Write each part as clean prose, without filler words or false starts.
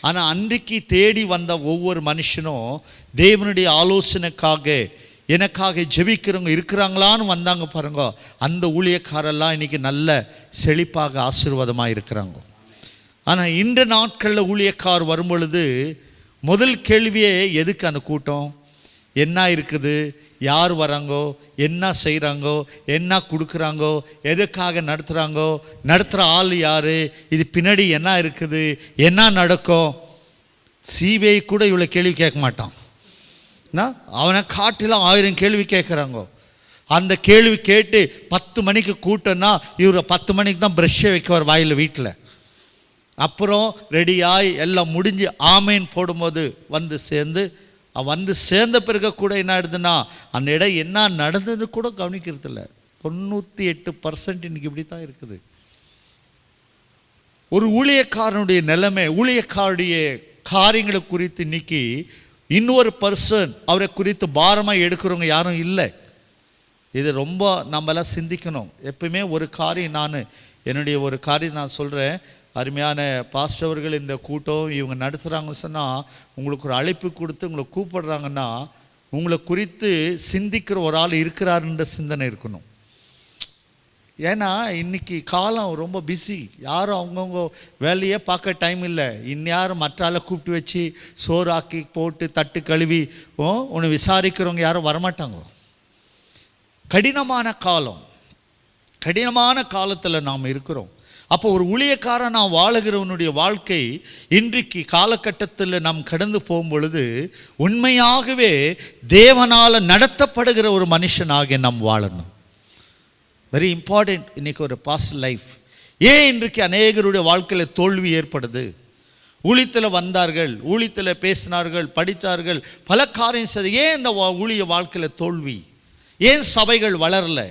ஆனால் அன்றைக்கு தேடி வந்த ஒவ்வொரு மனுஷனும் தேவனுடைய ஆலோசனைக்காக எனக்காக ஜெபிக்கிறவங்க இருக்கிறாங்களான்னு வந்தாங்க பாருங்க. அந்த ஊழியக்காரெல்லாம் இன்றைக்கி நல்ல செழிப்பாக ஆசீர்வாதமாக இருக்கிறாங்க. ஆனால் இந்த நாட்களில் ஊழியக்கார் வரும்பொழுது முதல் கேள்வியே எதுக்கு அந்த கூட்டம், என்ன இருக்குது, யார் வராங்கோ, என்ன செய்கிறாங்கோ, என்ன கொடுக்குறாங்கோ, எதுக்காக நடத்துகிறாங்கோ, நடத்துகிற ஆள் யார், இது பின்னாடி என்ன இருக்குது, என்ன நடக்கும். சிபிஐ கூட இவ்வளோ கேள்வி கேட்க மாட்டான். அவனை காட்டிலும் 1000 கேள்வி கேட்குறாங்கோ. அந்த கேள்வி கேட்டு 10 மணிக்கு கூட்டம்னா இவர் 10 மணிக்கு தான் ப்ரெஷ்ஷை வைக்குவார் வாயில் வீட்டில். அப்புறம் ரெடியாகி எல்லாம் முடிஞ்சு ஆமேன் போடும்போது வந்து சேர்ந்த பிறகு கூட என்ன ஆயிடுதுன்னா அந்த இடம் என்ன நடந்தது கூட கவனிக்கிறது இல்லை. 98% இன்றைக்கி இப்படி தான் இருக்குது. ஒரு ஊழியக்காரனுடைய நிலைமை, ஊழியக்காருடைய காரியங்களை குறித்து இன்றைக்கி இன்னொரு பர்சன் அவரை குறித்து பாரமாக எடுக்கிறவங்க யாரும் இல்லை. இது ரொம்ப நம்மளாம் சிந்திக்கணும். எப்பவுமே ஒரு காரியம் என்னுடைய ஒரு காரியம் நான் சொல்கிறேன். அருமையான பாஸ்டவர்கள் இந்த கூட்டம் இவங்க நடத்துகிறாங்கன்னு சொன்னால் உங்களுக்கு ஒரு அழைப்பு கொடுத்து உங்களை கூப்பிடுறாங்கன்னா உங்களை குறித்து சிந்திக்கிற ஒரு ஆள் இருக்கிறாருன்ற சிந்தனை இருக்கணும். ஏன்னா இன்றைக்கி காலம் ரொம்ப பிஸி. யாரும் அவங்கவுங்க வேலையே பார்க்க டைம் இல்லை. இன்யாரும் மற்ற ஆளை கூப்பிட்டு வச்சு சோறு ஆக்கி போட்டு தட்டு கழுவி உன்னை விசாரிக்கிறவங்க யாரும் வரமாட்டாங்க. கடினமான காலத்தில் நாம் இருக்கிறோம். அப்போ ஒரு ஊழியக்காரன் நாம் வாழுகிறவனுடைய வாழ்க்கை இன்றைக்கு காலகட்டத்தில் நாம் கடந்து போகும் பொழுது உண்மையாகவே தேவனால் நடத்தப்படுகிற ஒரு மனுஷனாக நாம் வாழணும். Very important. இன்றைக்கி ஒரு பாஸ்ட் லைஃப். ஏன் இன்றைக்கு அநேகருடைய வாழ்க்கையில் தோல்வி ஏற்படுது? ஊழியத்தில் வந்தார்கள், ஊழியத்தில் பேசினார்கள், படித்தார்கள், பல காரியம் செய்து ஏன் இந்த ஊழிய வாழ்க்கையில் தோல்வி? ஏன் சபைகள் வளரல?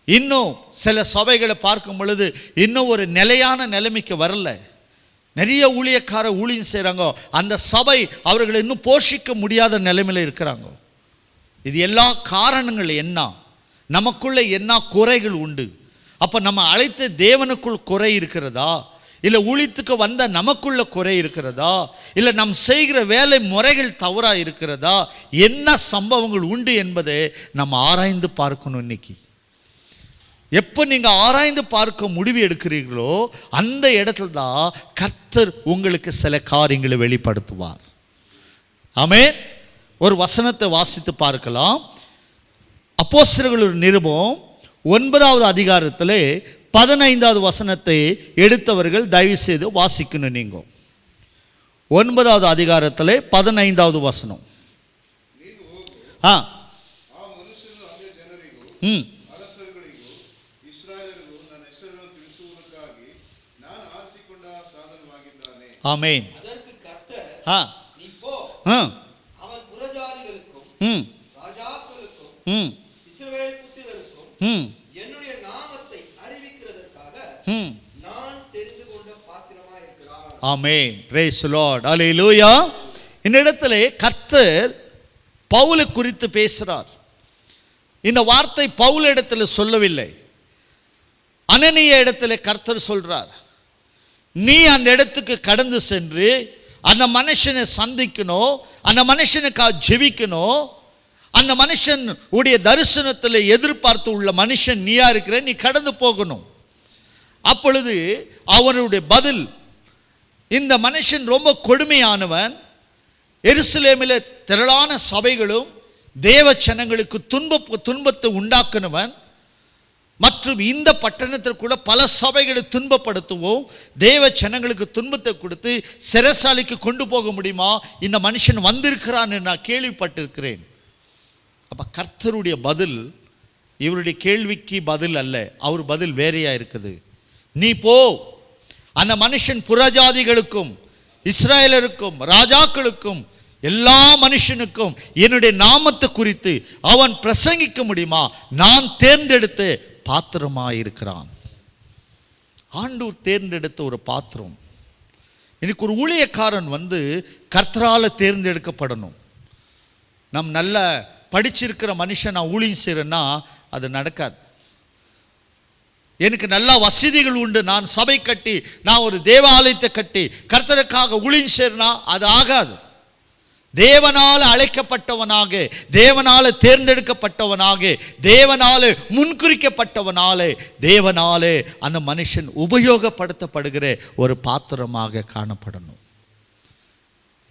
இன்னும் சில சபைகளை பார்க்கும் பொழுது இன்னும் ஒரு நிலையான நிலைமைக்கு வரல. நிறைய ஊழியக்கார ஊழியம் செய்கிறாங்க, அந்த சபை அவர்களை இன்னும் போஷிக்க முடியாத நிலைமையில் இருக்கிறாங்க. இது எல்லா காரணங்கள் என்ன? நமக்குள்ளே என்ன குறைகள் உண்டு? அப்போ நம்ம அழைத்த தேவனுக்குள் குறை இருக்கிறதா, இல்லை ஊழியத்துக்கு வந்த நமக்குள்ள குறை இருக்கிறதா, இல்லை நம் செய்கிற வேலை முறைகள் தவறாக இருக்கிறதா, என்ன சம்பவங்கள் உண்டு என்பதை நம்ம ஆராய்ந்து பார்க்கணும். இன்னைக்கு எப்போ நீங்கள் ஆராய்ந்து பார்க்க முடிவு எடுக்கிறீர்களோ அந்த இடத்துல தான் கர்த்தர் உங்களுக்கு சில காரியங்களை வெளிப்படுத்துவார். ஆமென். ஒரு வசனத்தை வாசித்து பார்க்கலாம். அப்போஸ்தலர்கள் நிருபம் 9வது அதிகாரத்தில் 15வது வசனத்தை எடுத்தவர்கள் தயவு செய்து வாசிக்கணும். நீங்கள் 9வது அதிகாரத்தில் 15வது வசனம். ஆமென். என்னுடைய நாமத்தை அறிவிக்கிறதற்காக நான் தெரிந்து கொண்ட பாத்திரமாய் இருக்கிறார். Amen. Praise the Lord. Hallelujah. இந்த இடத்திலே கர்த்தர் பவுலை குறித்து பேசுகிறார். இந்த வார்த்தை பவுல் இடத்துல சொல்லவில்லை, அனனியா இடத்துல கர்த்தர் சொல்றார். நீ அந்த இடத்துக்கு கடந்து சென்று அந்த மனுஷனை சந்திக்கணும், அந்த மனுஷனுக்காக ஜெபிக்கணும், அந்த மனுஷன் உடைய தரிசனத்தில் எதிர்பார்த்து உள்ள மனுஷன் நீயா இருக்கிற, நீ கடந்து போகணும். அப்பொழுது அவனுடைய பதில், இந்த மனுஷன் ரொம்ப கொடுமையானவன், எருசலேமில் திரளான சபைகளும் தேவ ஜனங்களுக்கு துன்பத்தை உண்டாக்குனவன், மற்றும் இந்த பட்டணத்தில் கூட பல சபைகளை துன்பப்படுத்துவோம், தேவ ஜனங்களுக்கு துன்பத்தை கொடுத்து சிறைசாலைக்கு கொண்டு போக முடியுமா? இந்த மனுஷன் வந்திருக்கிறான் நான் கேள்விப்பட்டிருக்கிறேன். அப்போ கர்த்தருடைய பதில் இவருடைய கேள்விக்கு பதில் அல்ல, அவர் பதில் வேறையா இருக்குது. நீ போ, அந்த மனுஷன் புறஜாதிகளுக்கும் இஸ்ராயலருக்கும் ராஜாக்களுக்கும் எல்லா மனுஷனுக்கும் என்னுடைய நாமத்தை குறித்து அவன் பிரசங்கிக்க முடியுமா? நான் தேர்ந்தெடுத்து பாத்திரமாயிருக்கிறான். ஆண்டவர் தேர்ந்தெடுத்த ஒரு பாத்திரம். இன்னைக்கு ஒரு ஊழியக்காரன் கர்த்தரால தேர்ந்தெடுக்கப்படணும். நம் நல்ல படிச்சிருக்கிற மனுஷன் நான் ஊழியம் செய்கிறேன்னா அது நடக்காது. எனக்கு நல்ல வசதிகள் உண்டு, நான் சபை கட்டி, நான் ஒரு தேவாலயத்தை கட்டி கர்த்தருக்காக ஊழியம் செய்றேனா, அது ஆகாது. தேவனால அழைக்கப்பட்டவனாக, தேவனால தேர்ந்தெடுக்கப்பட்டவனாக, தேவனால முன்குறிக்கப்பட்டவனால, தேவனாலே அந்த மனுஷன் உபயோகப்படுத்தப்படுகிற ஒரு பாத்திரமாக காணப்படணும்.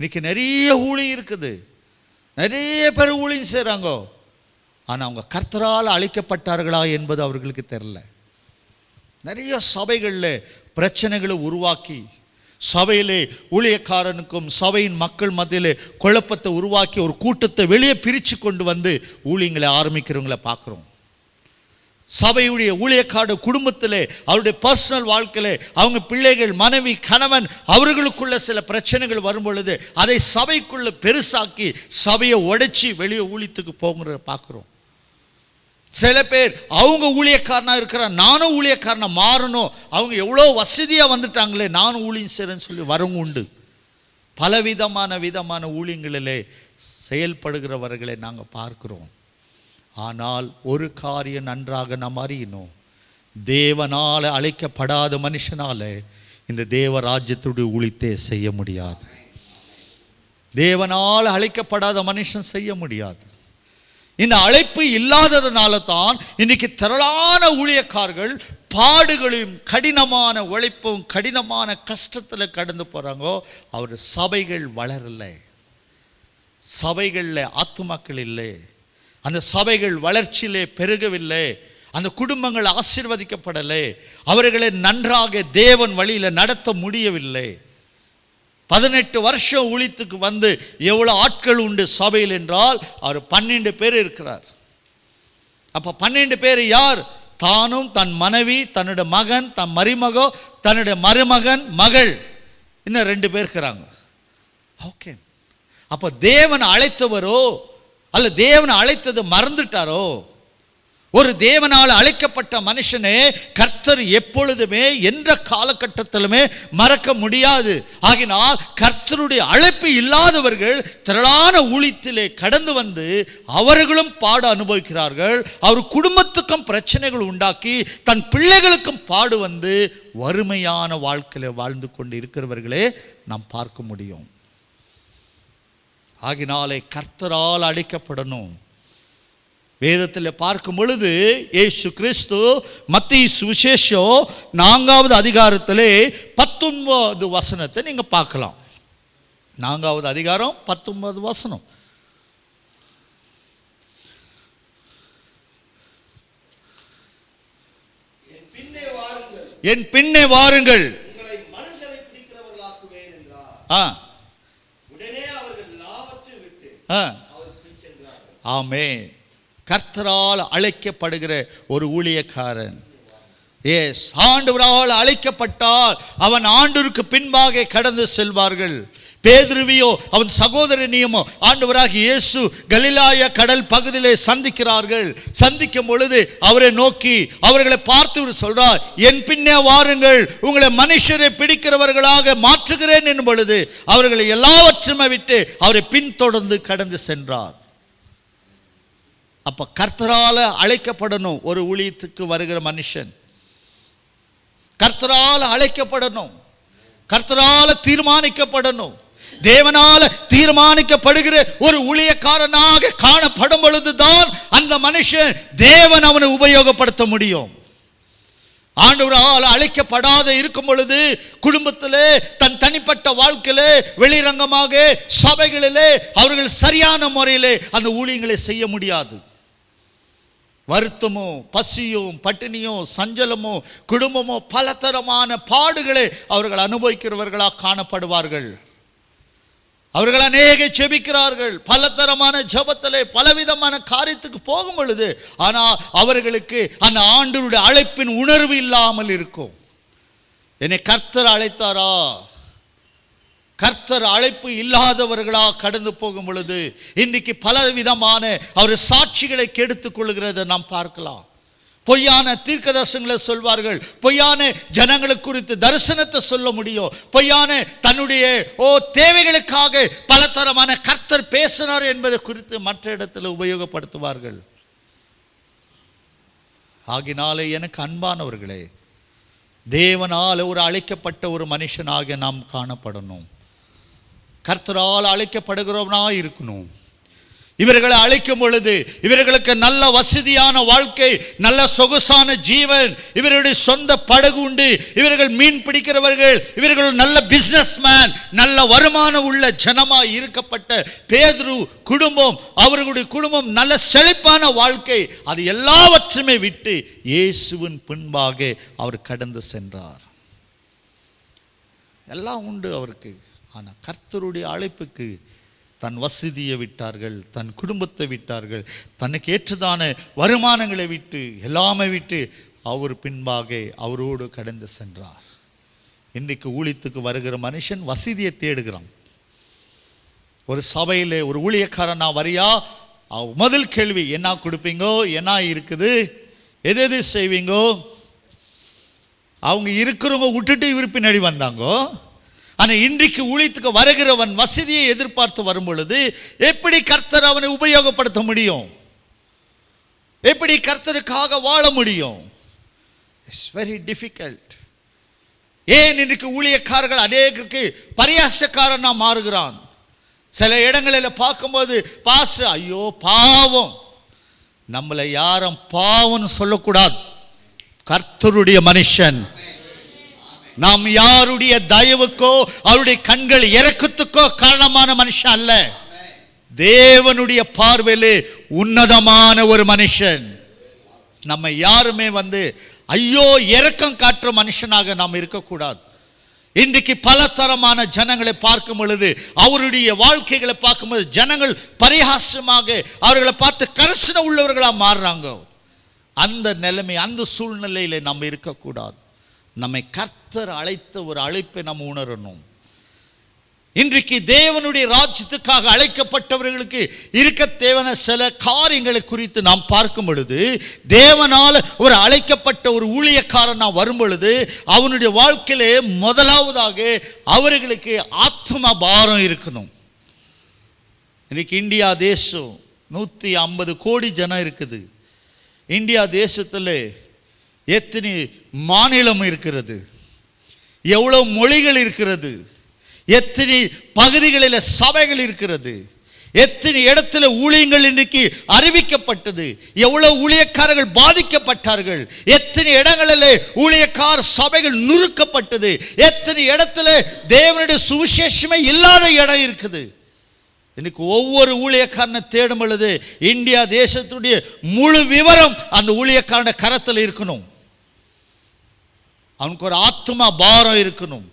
இன்னைக்கு நிறைய ஊழியம் இருக்குது, நிறைய பேர் ஊழியம் செய்கிறாங்க. ஆனால் அவங்க கர்த்தரால் அழைக்கப்பட்டார்களா என்பது அவர்களுக்கு தெரியல. நிறைய சபைகளில் பிரச்சனைகளை உருவாக்கி, சபையிலே ஊழியக்காரனுக்கும் சபையின் மக்கள் மத்தியிலே குழப்பத்தை உருவாக்கி ஒரு கூட்டத்தை வெளியே பிரித்து கொண்டு வந்து ஊழியங்களை ஆரம்பிக்கிறவங்களை பார்க்குறோம். சபையுடைய ஊழியக்கார குடும்பத்திலே, அவருடைய பர்சனல் வாழ்க்கையிலே, அவங்க பிள்ளைகள், மனைவி, கணவன், அவர்களுக்குள்ள சில பிரச்சனைகள் வரும் பொழுது அதை சபைக்குள்ள பெருசாக்கி சபையை உடைச்சி வெளியே ஊழியத்துக்கு போகிறத பார்க்குறோம். சில பேர் அவங்க ஊழியக்காரனாக இருக்கிற, நானும் ஊழியக்காரனை மாறணும், அவங்க எவ்வளோ வசதியாக வந்துட்டாங்களே நானும் ஊழியம் செய்கிறேன்னு சொல்லி வரவங்க உண்டு. விதமான ஊழியங்களிலே செயல்படுகிறவர்களை நாங்கள் பார்க்கிறோம். ஆனால் ஒரு காரியம் நன்றாக நாம் அறியணும், தேவனால் அழைக்கப்படாத மனுஷனால இந்த தேவ ராஜ்யத்துடைய ஊழியத்தை செய்ய முடியாது. தேவனால் அழைக்கப்படாத மனுஷன் செய்ய முடியாது. இந்த அழைப்பு இல்லாததுனால தான் இன்னைக்கு திரளான ஊழியக்காரர்கள் பாடுகளையும் கடினமான உழைப்பும் கடினமான கஷ்டத்தில் கடந்து போகிறாங்க. அவர் சபைகள் வளரலை, சபைகளில் ஆத்துமாக்கள் இல்லை, அந்த சபைகள் வளர்ச்சியிலே பெருகவில்லை, அந்த குடும்பங்கள் ஆசீர்வதிக்கப்படலை, அவர்களை நன்றாக தேவன் வழியில் நடத்த முடியவில்லை. 18 வருஷம் ஊழியத்துக்கு வந்து எவ்வளோ ஆட்கள் உண்டு சபையில் என்றால் அவர் 12 பேர் இருக்கிறார். அப்போ 12 பேர் யார்? தானும் தன் மனைவி, தன்னுடைய மகன், தன் மருமகோ, தன்னுடைய மருமகன், மகள், இன்னும் 2 பேர் இருக்கிறாங்க. ஓகே, அப்போ தேவன் அழைத்தவரோ அல்ல தேவன் அழைத்தது மறந்துட்டாரோ? ஒரு தேவனால் அழைக்கப்பட்ட மனுஷனே கர்த்தர் எப்பொழுதுமே எந்த காலகட்டத்திலுமே மறக்க முடியாது. ஆகினால் கர்த்தருடைய அழைப்பு இல்லாதவர்கள் திரளான ஊழியத்திலே கடந்து வந்து அவர்களும் பாடு அனுபவிக்கிறார்கள். அவர் குடும்பத்துக்கும் பிரச்சனைகள் உண்டாக்கி தன் பிள்ளைகளுக்கும் பாடு வந்து வறுமையான வாழ்க்கையில் வாழ்ந்து கொண்டு இருக்கிறவர்களே நாம் பார்க்க முடியும். ஆகினாலே கர்த்தரால் அழைக்கப்படணும். வேதத்தில் பார்க்கும் பொழுது இயேசு கிறிஸ்து மத்தேயு சுவிசேஷம் 4வது அதிகாரத்திலே 19 வசனத்தை நீங்க பார்க்கலாம். 4வது அதிகாரம் 19 வசனம். என் பின்னே வாருங்கள், உங்களை மனுஷரை பிடிக்கிறவர்களாக்குவேன் என்றார். உடனே அவர்கள் லாவற்றை விட்டு அவருக்கு சென்றார்கள். ஆமென். கர்த்தரால் அழைக்கப்படுகிற ஒரு ஊழியக்காரன், எஸ், ஆண்டவரால் அழைக்கப்பட்டால் அவன் ஆண்டவருக்கு பின்பாக கடந்து செல்வார்கள். பேதுருவையோ அவன் சகோதரனையுமோ ஆண்டவராகிய இயேசு கலிலாய கடல் பகுதியிலே சந்திக்கிறார்கள். சந்திக்கும் பொழுது அவரை நோக்கி அவர்களை பார்த்து சொல்றார், என் பின்னே வாருங்கள், உங்களை மனுஷரை பிடிக்கிறவர்களாக மாற்றுகிறேன் என்னும் பொழுது அவர்களை எல்லாவற்றுமே விட்டு அவரை பின்தொடர்ந்து கடந்து சென்றார். அப்ப கர்த்தரால அழைக்கப்படணும். ஒரு ஊழியத்துக்கு வருகிற மனுஷன் கர்த்தரால அழைக்கப்படணும், கர்த்தரால தீர்மானிக்கப்படணும். தேவனால தீர்மானிக்கப்படுகிற ஒரு ஊழியக்காரனாக காணப்படும் பொழுதுதான் அந்த மனுஷன் தேவன் அவனை உபயோகப்படுத்த முடியும். ஆண்டவரால் அழைக்கப்படாத இருக்கும் பொழுது குடும்பத்திலே, தன் தனிப்பட்ட வாழ்க்கையிலே, வெளிரங்கமாக சபைகளிலே அவர்கள் சரியான முறையிலே அந்த ஊழியங்களை செய்ய முடியாது. வருத்தமோ, பசியும், பட்டினியோ, சஞ்சலமோ, குடும்பமோ, பலதரமான பாடுகளை அவர்கள் அனுபவிக்கிறவர்களாக காணப்படுவார்கள். அவர்கள் அநேக ஜெபிக்கிறார்கள், பலதரமான ஜெபத்திலே பலவிதமான காரியத்துக்கு போகும் பொழுது ஆனால் அவர்களுக்கு அந்த ஆண்டவருடைய அழைப்பின் உணர்வு இல்லாமல் இருக்கும். என்னை கர்த்தர் அழைத்தாரா? கர்த்தர் அழைப்பு இல்லாதவர்களாக கடந்து போகும் பொழுது இன்றைக்கு பலவிதமான அவர் சாட்சிகளை கெடுத்துக் கொள்கிறதை நாம் பார்க்கலாம். பொய்யான தீர்க்கதரிசனங்களை சொல்வார்கள், பொய்யான ஜனங்களை குறித்து தரிசனத்தை சொல்ல முடியும், பொய்யான தன்னுடைய தேவைகளுக்காக பலதரமான கர்த்தர் பேசினார் என்பதை குறித்து மற்ற இடத்துல உபயோகப்படுத்துவார்கள். ஆகினாலே எனக்கு அன்பானவர்களே, தேவனால் ஒரு அழைக்கப்பட்ட ஒரு மனுஷனாக நாம் காணப்படணும். கர்த்தரால் அழைக்கப்படுகிறவனா இருக்கணும். இவர்களை அழைக்கும் பொழுது இவர்களுக்கு நல்ல வசதியான வாழ்க்கை, நல்ல சொகுசான ஜீவன், இவர்களுடைய சொந்த படகு உண்டு, இவர்கள் மீன் பிடிக்கிறவர்கள், இவர்கள் நல்ல பிசினஸ் மேன், நல்ல வருமானம் உள்ள ஜனமாய் இருக்கப்பட்ட பேதுரு குடும்பம், அவர்களுடைய குடும்பம் நல்ல செழிப்பான வாழ்க்கை, அது எல்லாவற்றுமே விட்டு இயேசுவின் பின்பாக அவர் கடந்து சென்றார். எல்லாம் உண்டு அவருக்கு. ஆனால் கர்த்தருடைய அழைப்புக்கு தன் வசதியை விட்டார்கள், தன் குடும்பத்தை விட்டார்கள், தனக்கு ஏற்றதான வருமானங்களை விட்டு எல்லாமே விட்டு அவர் பின்பாக அவரோடு கடந்து சென்றார். இன்றைக்கு ஊழியத்துக்கு வருகிற மனுஷன் வசதியை தேடுகிறான். ஒரு சபையில் ஒரு ஊழியக்காரன் நான் வரியா, முதல் கேள்வி என்ன கொடுப்பீங்கோ, என்ன இருக்குது, எது செய்வீங்கோ. அவங்க இருக்கிறவங்க விட்டுட்டு இவர் பின்னாடி வந்தாங்கோ. ஆனால் இன்றைக்கு ஊழியத்துக்கு வருகிறவன் வசதியை எதிர்பார்த்து வரும் பொழுது எப்படி கர்த்தர் அவனை உபயோகப்படுத்த முடியும்? எப்படி கர்த்தருக்காக வாழ முடியும்? It's very difficult. ஏன் இன்றைக்கு ஊழியக்காரர்கள் அநேகருக்கு பரியாசக்காரனா மாறுகிறான்? சில இடங்களில் பார்க்கும்போது பாஸ்டர் ஐயோ பாவம், நம்மளை யாரும் பாவம்னு சொல்லக்கூடாது. கர்த்தருடைய மனுஷன், நாம் யாருடைய தயவுக்கோ அவருடைய கண்கள் இரக்கத்துக்கோ காரணமான மனுஷன் அல்ல. தேவனுடைய பார்வையிலே உன்னதமான ஒரு மனுஷன். நம்ம யாருமே ஐயோ இரக்கம் காட்டுற மனுஷனாக நாம் இருக்கக்கூடாது. இன்றைக்கு பல தரமான ஜனங்களை பார்க்கும் பொழுது, அவருடைய வாழ்க்கைகளை பார்க்கும்போது ஜனங்கள் பரிகாசமாக அவர்களை பார்த்து கரிசனை உள்ளவர்களாக மாறுறாங்க. அந்த நிலைமை, அந்த சூழ்நிலையில நம்ம இருக்கக்கூடாது. நம்மை கர்த்தர் அழைத்த ஒரு அழைப்பை நம்ம உணரணும். இன்றைக்கு தேவனுடைய ராஜ்யத்துக்காக அழைக்கப்பட்டவர்களுக்கு இருக்க தேவையான சில காரியங்களை குறித்து நாம் பார்க்கும் பொழுது, தேவனால் ஒரு அழைக்கப்பட்ட ஒரு ஊழியக்காரன் வரும் பொழுது அவனுடைய வாழ்க்கையிலே முதலாவதாக அவர்களுக்கு ஆத்ம பாரம் இருக்கணும். இன்னைக்கு இந்தியா தேசம் 150 கோடி ஜனம் இருக்குது. இந்தியா தேசத்தில் எத்தனை மாநிலம் இருக்கிறது, எவ்வளவு மொழிகள் இருக்கிறது, எத்தனை பகுதிகளில் சபைகள் இருக்கிறது, எத்தனை இடத்துல ஊழியங்கள் இன்றைக்கு அறிவிக்கப்பட்டது, எவ்வளவு ஊழியக்காரர்கள் பாதிக்கப்பட்டார்கள், எத்தனை இடங்களில் ஊழியக்கார சபைகள் நுறுக்கப்பட்டது, எத்தனை இடத்துல தேவனுடைய சுவிசேஷமே இல்லாத இடம் இருக்குது. இன்னைக்கு ஒவ்வொரு ஊழியக்காரனை தேடும் பொழுது இந்தியா தேசத்துடைய முழு விவரம் அந்த ஊழியக்காரன கரத்தில் இருக்கணும். அவனுக்கு ஒரு ஆத்மா பாரம் இருக்கணும்.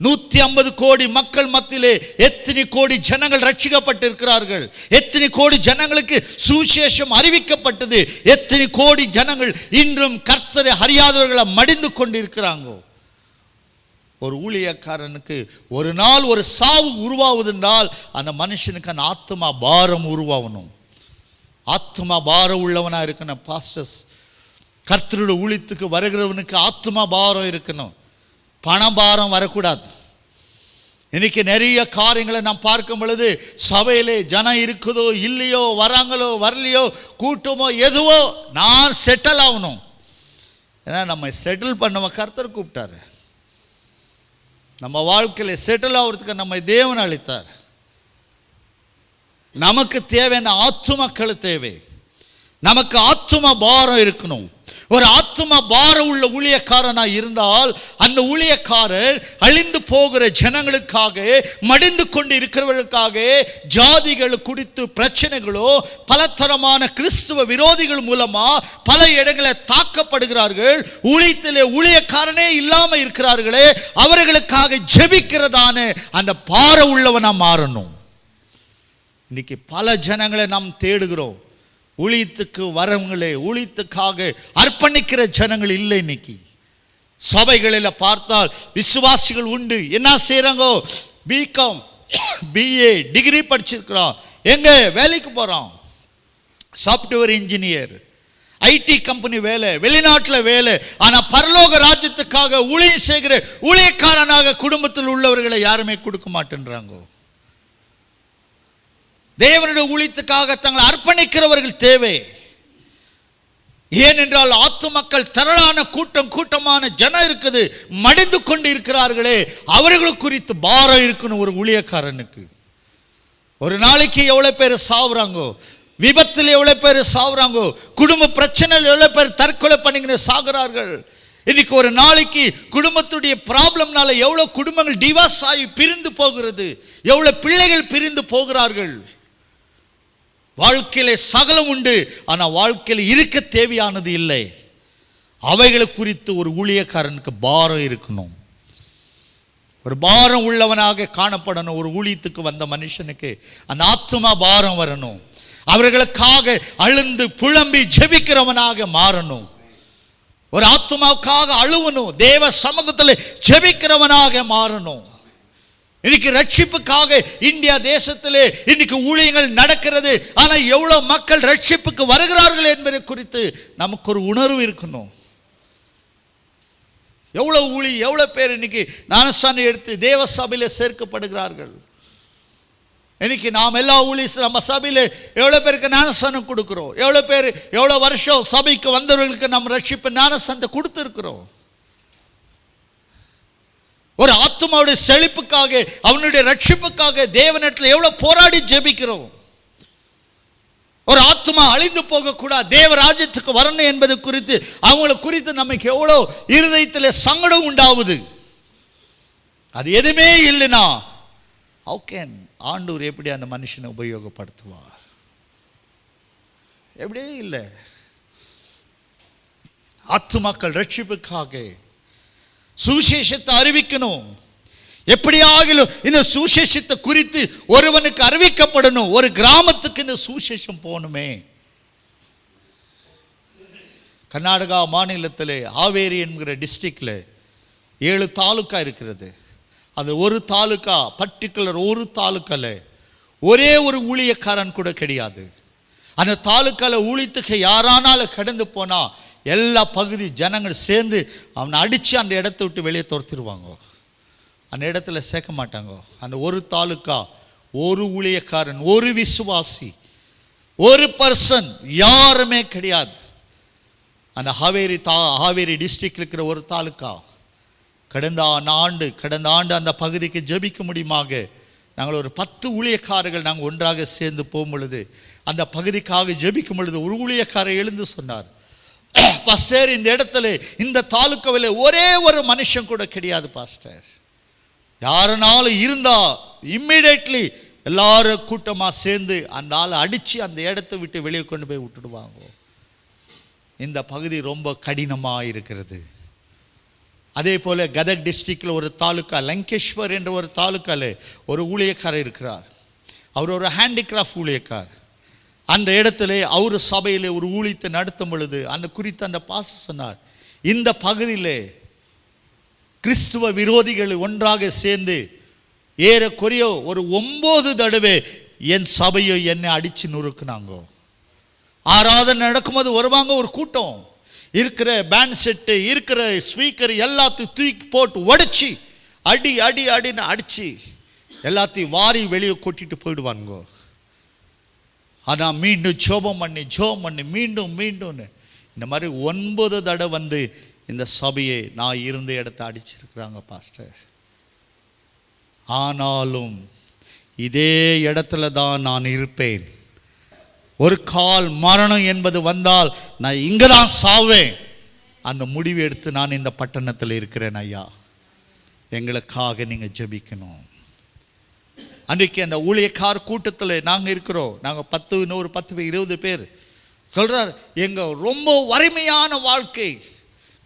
150 கோடி மக்கள் மத்தியிலே எத்தனை கோடி ஜனங்கள் ரட்சிக்கப்பட்டிருக்கிறார்கள், எத்தனை கோடி ஜனங்களுக்கு சுவிசேஷம் அறிவிக்கப்பட்டது, எத்தனை கோடி ஜனங்கள் இன்றும் கர்த்தரை அறியாதவர்களை மடிந்து கொண்டிருக்கிறாங்க. ஒரு ஊழியக்காரனுக்கு ஒரு நாள் ஒரு சாவு உருவாவதென்றால் அந்த மனுஷனுக்கு அந்த ஆத்மா பாரம் உருவாகணும். ஆத்மா பாரம் உள்ளவனா இருக்கணும். பாஸ்டர்ஸ், கர்த்தருடைய ஊழியத்துக்கு வருகிறவனுக்கு ஆத்மா பாரம் இருக்கணும், பணபாரம் வரக்கூடாது. இன்னைக்கு நிறைய காரியங்களை நாம் பார்க்கும் பொழுது சபையிலே ஜனம் இருக்குதோ இல்லையோ, வராங்களோ வரலையோ, கூட்டமோ எதுவோ, நான் செட்டில் ஆகணும். ஏன்னா நம்ம செட்டில் பண்ணவ கர்த்தர் கூப்பிட்டாரு. நம்ம வாழ்க்கையில் செட்டில் ஆகிறதுக்கு நம்ம தேவன் அளித்தார். நமக்கு தேவையான ஆத்துமக்கள் தேவை. நமக்கு ஆத்தும பாரம் இருக்கணும். ஒரு ஆத்தும பாரம் உள்ள ஊழியக்காரனாக இருந்தால் அந்த ஊழியக்காரர் அழிந்து போகிற ஜனங்களுக்காக, மடிந்து கொண்டு இருக்கிறவர்களுக்காக, ஜாதிகள் குறித்து பிரச்சனைகளோ பலதரமான கிறிஸ்துவ விரோதிகள் மூலமா பல இடங்களில் தாக்கப்படுகிறார்கள். ஊழியத்திலே ஊழியக்காரனே இல்லாமல் இருக்கிறார்களே, அவர்களுக்காக ஜெபிக்கிறதான அந்த பாரம் உள்ளவனா மாறணும். இன்னைக்கு பல ஜனங்களை நாம் தேடுகிறோம். ஊழியத்துக்கு வரவங்களே, ஊழியத்துக்காக அர்ப்பணிக்கிற ஜனங்கள் இல்லை. இன்னைக்கு சபைகளில் பார்த்தால் விசுவாசிகள் உண்டு. என்ன செய்கிறாங்கோ? பிகாம் பிஏ டிகிரி படிச்சிருக்கிறோம், எங்க வேலைக்கு போகிறோம், சாஃப்ட்வேர் இன்ஜினியர், ஐடி கம்பெனி வேலை, வெளிநாட்டில் வேலை. ஆனால் பரலோக ராஜ்யத்துக்காக ஊழியம் செய்கிற ஊழியக்காரனாக குடும்பத்தில் உள்ளவர்களை யாருமே கொடுக்க மாட்டேன்றாங்க. தேவனுடைய ஊழியத்துக்காக தங்களை அர்ப்பணிக்கிறவர்கள் தேவை. ஏனென்றால் ஆத்துமக்கள் திரளான கூட்டமான ஜனம் இருக்குது, மடிந்து கொண்டு இருக்கிறார்களே, அவர்கள் குறித்து பாரம் இருக்கணும் ஒரு ஊழியக்காரனுக்கு. ஒரு நாளைக்கு எவ்வளவு பேர் சாவுறாங்கோ, விபத்தில் எவ்வளவு பேர் சாவுறாங்கோ, குடும்ப பிரச்சனையில் எவ்வளவு பேர் தற்கொலை பண்ணிக்கிற சாகுறார்கள். இன்னைக்கு ஒரு நாளைக்கு குடும்பத்துடைய ப்ராப்ளம்னால எவ்வளவு குடும்பங்கள் டிவோர்ஸ் ஆகி பிரிந்து போகிறது, எவ்வளவு பிள்ளைகள் பிரிந்து போகிறார்கள். வாழ்க்கையில சகலம் உண்டு, ஆனால் வாழ்க்கையில் இருக்க தேவையானது இல்லை. அவைகளை குறித்து ஒரு ஊழியக்காரனுக்கு பாரம் இருக்கணும், ஒரு பாரம் உள்ளவனாக காணப்படணும். ஒரு ஊழியத்துக்கு வந்த மனுஷனுக்கு அந்த ஆத்துமா பாரம் வரணும். அவர்களுக்காக அழுந்து புலம்பி ஜெபிக்கிறவனாக மாறணும். ஒரு ஆத்துமாவுக்காக அழுவணும், தேவ சமூகத்தில் ஜெபிக்கிறவனாக மாறணும். இன்னைக்கு ரட்சிப்புக்காக இந்தியா தேசத்திலே இன்னைக்கு ஊழியங்கள் நடக்கிறது, ஆனால் எவ்வளவு மக்கள் ரட்சிப்புக்கு வருகிறார்கள் என்பதை குறித்து நமக்கு ஒரு உணர்வு இருக்கணும். எவ்வளவு பேர் இன்னைக்கு ஞானஸ்நானம் எடுத்து தேவ சபையில சேர்க்கப்படுகிறார்கள். இன்னைக்கு நாம் எல்லா நம்ம சபையில எவ்வளவு பேருக்கு ஞானஸ்நானம் கொடுக்கிறோம், எவ்வளவு பேர் எவ்வளவு வருஷம் சபைக்கு வந்தவர்களுக்கு நம்ம ரட்சிப்பு ஞானஸ்நானத்தை கொடுத்திருக்கிறோம். ஒரு ஆத்துமாவுடைய செழிப்புக்காக, அவனுடைய ரட்சிப்புக்காக தேவனிடத்தில் எவ்வளவு போராடி ஜெபிக்கிறோம். ஒரு ஆத்துமா அழிந்து போகக்கூடாது, தேவ ராஜ்யத்துக்கு வரணும் என்பது குறித்து அவங்களை குறித்து நமக்கு எவ்வளோ இருதயத்தில் சங்கடம் உண்டாகுது. அது எதுவுமே இல்லைனா how can ஆண்டவர் எப்படி அந்த மனுஷனை உபயோகப்படுத்துவார்? எப்படியே இல்லை. ஆத்துமாக்கள் ரட்சிப்புக்காக சுவிசேஷத்தை அறிவிக்கணும். எப்படியாகிலும் இந்த சுவிசேஷத்தை குறித்து ஒருவனுக்கு அறிவிக்கப்படணும். ஒரு கிராமத்துக்கு இந்த சுவிசேஷம் போகணுமே. கர்நாடகா மாநிலத்தில் ஹாவேரி என்கிற டிஸ்ட்ரிக்டில் 7 தாலுக்கா இருக்கிறது. அது ஒரு தாலுக்கா பர்டிகுலர் ஒரு தாலுக்கால ஒரே ஒரு ஊழியக்காரன் கூட கிடையாது. அந்த தாலுக்கால ஊழியத்துக்கு யாரானாலும் கடந்து போனால் எல்லா பகுதி ஜனங்கள் சேர்ந்து அவனை அடித்து அந்த இடத்த விட்டு வெளியே துரத்திடுவாங்க. அந்த இடத்துல சேர்க்க மாட்டாங்க. அந்த ஒரு தாலுக்கா ஒரு ஊழியக்காரன், ஒரு விசுவாசி, ஒரு பர்சன் யாருமே கிடையாது. அந்த ஹாவேரி டிஸ்ட்ரிக்ட் இருக்கிற ஒரு தாலுக்கா கடந்த ஆண்டு அந்த பகுதிக்கு ஜெபிக்க முடியுமாக நாங்கள் ஒரு 10 ஊழியக்காரர்கள் நாங்கள் ஒன்றாக சேர்ந்து போகும் பொழுது, அந்த பகுதிக்காக ஜெபிக்கும் பொழுது ஒரு ஊழியக்காரர் எழுந்து சொன்னார், பாஸ்டர் இந்த இடத்துல இந்த தாலுக்காவில் ஒரே ஒரு மனுஷன் கூட கிடையாது பாஸ்டர். யாருனாலும் இருந்தா இம்மிடியட்லி எல்லாரும் கூட்டமாக சேர்ந்து அந்த ஆளை அடித்து அந்த இடத்தை விட்டு வெளியே கொண்டு போய் விட்டுடுவாங்க. இந்த பகுதி ரொம்ப கடினமாக இருக்கிறது. அதே போல் கதக் டிஸ்ட்ரிக்டில் ஒரு தாலுக்கா லங்கேஸ்வர் என்ற ஒரு தாலுக்காவில் ஒரு ஊழியக்காரர் இருக்கிறார். அவர் ஒரு ஹேண்டிகிராஃப்ட் ஊழியக்கார். அந்த இடத்துல அவர் சபையில் ஒரு ஊழியத்தை நடத்தும் பொழுது அந்த குறித்து அந்த பாஸ்டர் சொன்னார், இந்த பகுதியில் கிறிஸ்துவ விரோதிகள் ஒன்றாக சேர்ந்து ஏறக்குறைய ஒரு 9 தடவை என் சபையை என்னை அடித்து நொறுக்குனாங்க. ஆராதனை நடக்கும்போது வருவாங்க, ஒரு கூட்டம் இருக்கிற பேண்ட் செட்டு இருக்கிற ஸ்பீக்கர் எல்லாத்தையும் தூக்கி போட்டு உடைச்சி அடின்னு அடித்து எல்லாத்தையும் வாரி வெளியே கொட்டிட்டு போயிடுவாங்க. ஆனால் மீண்டும் ஜோபம் பண்ணி மீண்டும் இந்த மாதிரி 9 தடவை வந்து இந்த சபையை நான் இருந்த இடத்த அடிச்சிருக்கிறாங்க பாஸ்டர். ஆனாலும் இதே இடத்துல தான் நான் இருப்பேன். ஒரு கால் மரணம் என்பது வந்தால் நான் இங்கே தான் சாவேன். அந்த முடிவு எடுத்து நான் இந்த பட்டணத்தில் இருக்கிறேன். ஐயா, எங்களுக்காக நீங்கள் ஜெபிக்கணும். அன்றைக்கு அந்த ஊழியக்கார கூட்டத்தில் நாங்கள் இருக்கிறோம். நாங்கள் 10 பேர் சொல்கிறார், எங்கள் ரொம்ப வறுமையான வாழ்க்கை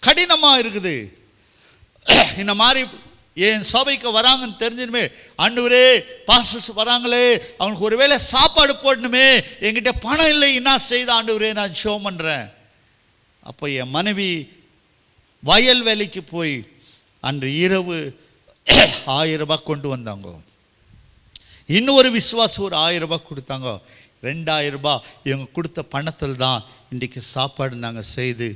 கடினமாக இருக்குது. இந்த மாதிரி என் சபைக்கு வராங்கன்னு தெரிஞ்சிருமே, ஆண்டவரே பாஸ்டர்ஸ் வராங்களே அவனுக்கு ஒருவேளை சாப்பாடு போடணுமே, என்கிட்ட பணம் இல்லை, என்ன செய்த ஆண்டவரே நான் ஜெபம் பண்ணுறேன். அப்போ என் மனைவி வயல் வேலைக்கு போய் அன்று இரவு 1000 ரூபாய் கொண்டு வந்தாங்க. இன்னொரு விசுவாசம் ஒரு 1000 ரூபாய் கொடுத்தாங்க. 2000 ரூபாய் இவங்க கொடுத்த பணத்தில் தான் இன்றைக்கு சாப்பாடு நாங்கள் செய்து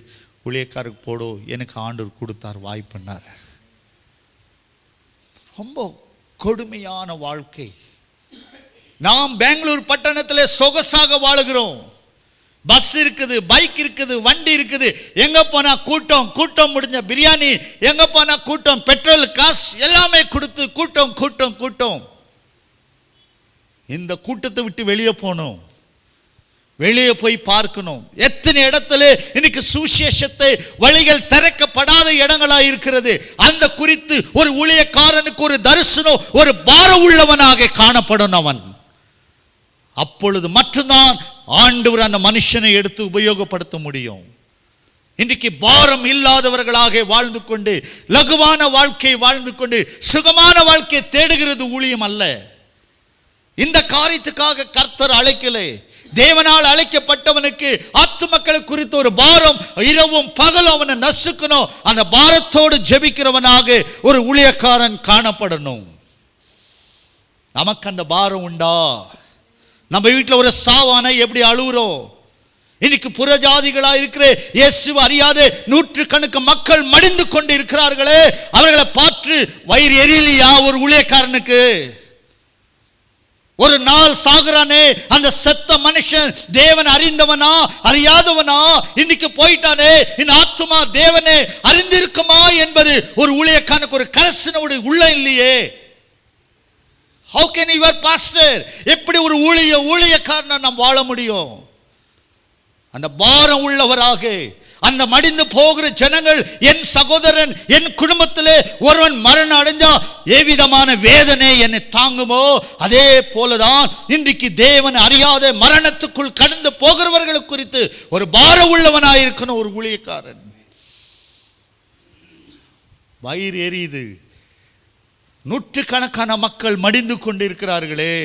ஊழியக்காருக்கு போடும் எனக்கு ஆண்டவர் கொடுத்தார், வாய்ப்புனார். ரொம்ப கொடுமையான வாழ்க்கை. நாம் பெங்களூர் பட்டணத்தில் சொகசாக வாழுகிறோம். பஸ் இருக்குது, பைக் இருக்குது, வண்டி இருக்குது. எங்க போனா கூட்டம், கூட்டம் முடிஞ்ச பிரியாணி, எங்க போனா கூட்டம், பெட்ரோல் காசு எல்லாமே கொடுத்து கூட்டம் கூட்டம் கூட்டம். இந்த கூட்டத்தை விட்டு வெளியே போகணும், வெளியே போய் பார்க்கணும். எத்தனை இடத்துல இன்னைக்கு சுவிசேஷத்தை வழிகள் திறக்கப்படாத இடங்களா இருக்கிறது. அந்த குறித்து ஒரு ஊழியக்காரனுக்கு ஒரு தரிசனம், ஒரு பாரம் உள்ளவனாக காணப்படும் அவன். அப்பொழுது மட்டும்தான் ஆண்டவர் அந்த மனுஷனை எடுத்து உபயோகப்படுத்த முடியும். இன்றைக்கு பாரம் இல்லாதவர்களாக வாழ்ந்து கொண்டு, லகுவான வாழ்க்கை வாழ்ந்து கொண்டு, சுகமான வாழ்க்கையை தேடுகிறது ஊழியம் அல்ல. இந்த காரியத்துக்காக கர்த்தர் அழைக்கலே. தேவனால் அழைக்கப்பட்டவனுக்கு ஆத்துமக்களை குறித்து ஒரு பாரம், இரவும் பகலும் அவனை நசுக்கணும். அந்த பாரத்தோடு ஜெபிக்கிறவனாக ஒரு ஊழியக்காரன் காணப்படணும். நமக்கு அந்த பாரம் உண்டா? நம்ம வீட்டில் ஒரு சாவான எப்படி அழுகுறோம்? இன்னைக்கு புறஜாதிகளா இருக்கிற இயேசுவை அறியாத நூற்றுக்கணக்கு மக்கள் மடிந்து கொண்டு இருக்கிறார்களே, அவர்களை பார்த்து வயிறு எரியலையா ஒரு ஊழியக்காரனுக்கு? ஒரு நாள் சாகுறானே அந்த செத்த மனுஷன் தேவன் அறிந்தவனா அறியாதவனா? இன்னைக்கு போயிட்டானே, இந்த ஆத்துமா தேவனே அறிந்திருக்குமா என்பது ஒரு ஊழியக்காரனுக்கு ஒரு கரசனோடு உள்ள இல்லையே. How can you be pastor? எப்படி ஒரு ஊழியக்காரனா நாம் வாழ முடியும்? அந்த பாரம் உள்ளவராக, அந்த மடிந்து போகிற ஜனங்கள், என் சகோதரன் என் குடும்பத்திலே ஒருவன் மரணம் அடைஞ்சா எவ்விதமான வேதனை என்னை தாங்குமோ, அதே போலதான் இன்றைக்கு தேவன் அறியாத மரணத்துக்குள் கடந்து போகிறவர்கள் குறித்து ஒரு பாரம் உள்ளவனாயிருக்கணும் ஒரு ஊழியக்காரன். வயிறு எரியுது, நூற்றுக்கணக்கான மக்கள் மடிந்து கொண்டிருக்கிறார்களே,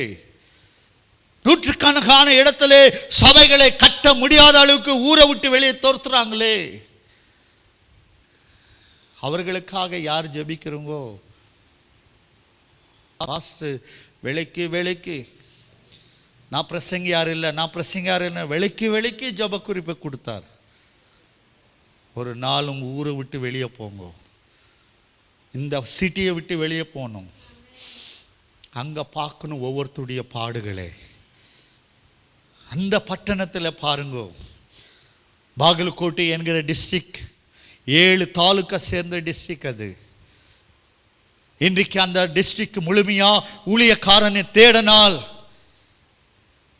நூற்றுக்கணக்கான இடத்திலே சபைகளை கட்ட முடியாத அளவுக்கு ஊரை விட்டு வெளியே தோர்த்துறாங்களே, அவர்களுக்காக யார் ஜெபிக்கிறோங்கோ? பாஸ்டர் விலைக்கு நான் பிரசங்கி யார் இல்லை, நான் பிரசங்கி யார் இல்லை, விலைக்கு ஜெப குறிப்பை கொடுத்தார். ஒரு நாள் உங்க ஊரை விட்டு வெளியே போங்க, இந்த சிட்டியை விட்டு வெளியே போகணும், அங்கே பார்க்கணும் ஒவ்வொருத்தருடைய பாடுகளே. அந்த பட்டணத்தில் பாருங்க, பாகல்கோட்டை என்கிற டிஸ்ட்ரிக்ட் 7 தாலுக்கா சேர்ந்த டிஸ்ட்ரிக்ட் அது. இன்றைக்கு அந்த டிஸ்ட்ரிக்ட் முழுமையா ஊழியக்காரனை தேடனால்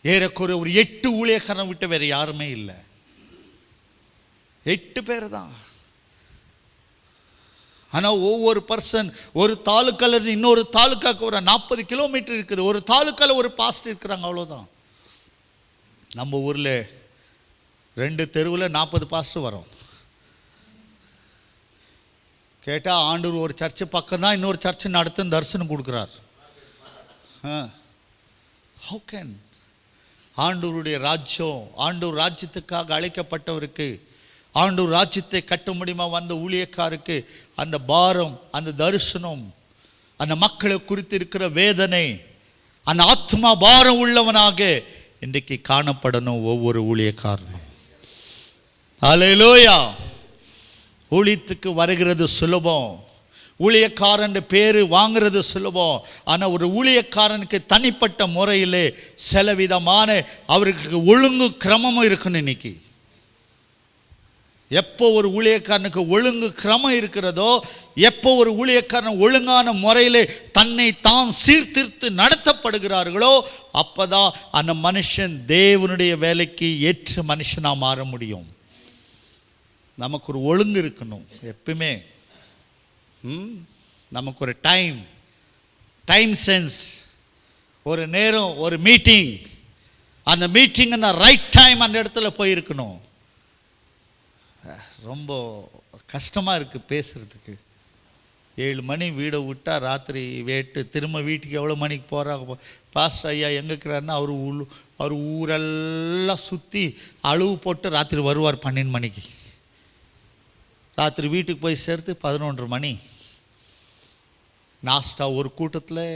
ஏறக்குறை ஒரு 8 ஊழியக்காரன் விட்டு வேற யாருமே இல்லை. 8 பேர் தான். ஆனால் ஒவ்வொரு பர்சன் ஒரு தாலுக்கால இன்னொரு தாலுக்காவுக்கு ஒரு 40 கிலோமீட்டர் இருக்குது. ஒரு தாலுக்கால ஒரு பாஸ்டர் இருக்கிறாங்க, அவ்வளோதான். நம்ம ஊரில் 2 தெருவில் 40 பாஸ்டர் வரும். கேட்டால் ஆண்டவர் ஒரு சர்ச்சு பக்கம் தான் இன்னொரு சர்ச்சு நடத்துன்னு தரிசனம் கொடுக்குறார். How can? ஆண்டவருடைய ராஜ்யம், ஆண்டவர் ராஜ்யத்துக்காக அழைக்கப்பட்டவருக்கு, ஆண்டவர் ராஜ்யத்தை கட்ட முடியுமா வந்த ஊழியக்காருக்கு அந்த பாரம், அந்த தரிசனம், அந்த மக்களை குறித்து இருக்கிற வேதனை, அந்த ஆத்மா பாரம் உள்ளவனாக இன்றைக்கு காணப்படணும் ஒவ்வொரு ஊழியக்காரனும். அல்லேலூயா. ஊழியத்துக்கு வருகிறது சுலபம், ஊழியக்காரன் பேரு வாங்கிறது சுலபம். ஆனால் ஒரு ஊழியக்காரனுக்கு தனிப்பட்ட முறையில் சில விதமான அவருக்கு ஒழுங்கு கிரமமும் இருக்கணும். இன்னைக்கு எப்போ ஒரு ஊழியக்காரனுக்கு ஒழுங்கு கிரமம் இருக்கிறதோ, எப்போ ஒரு ஊழியக்காரன் ஒழுங்கான முறையில் தன்னை தான் சீர்திருத்து நடத்தப்படுகிறார்களோ, அப்போதான் அந்த மனுஷன் தேவனுடைய வேலைக்கு ஏற்ற மனுஷனாக மாற முடியும். நமக்கு ஒரு ஒழுங்கு இருக்கணும் எப்பவுமே. நமக்கு ஒரு டைம் சென்ஸ், ஒரு நேரம், ஒரு மீட்டிங், அந்த மீட்டிங் அந்த ரைட் டைம் அந்த இடத்துல போயிருக்கணும். ரொம்ப கஷ்டமாக இருக்குது பேசுகிறதுக்கு. 7 மணி வீடை விட்டால் ராத்திரி வேட்டு திரும்ப வீட்டுக்கு எவ்வளோ மணிக்கு போகிறாங்க? பாஸ்டர் ஐயா எங்கே இருக்கிறாருன்னா அவர் ஊரெல்லாம் சுற்றி அழுவு போட்டு ராத்திரி வருவார் 12 மணிக்கு. ராத்திரி வீட்டுக்கு போய் சேர்த்து 11 மணி. நாஸ்டா ஒரு கூட்டத்தில்,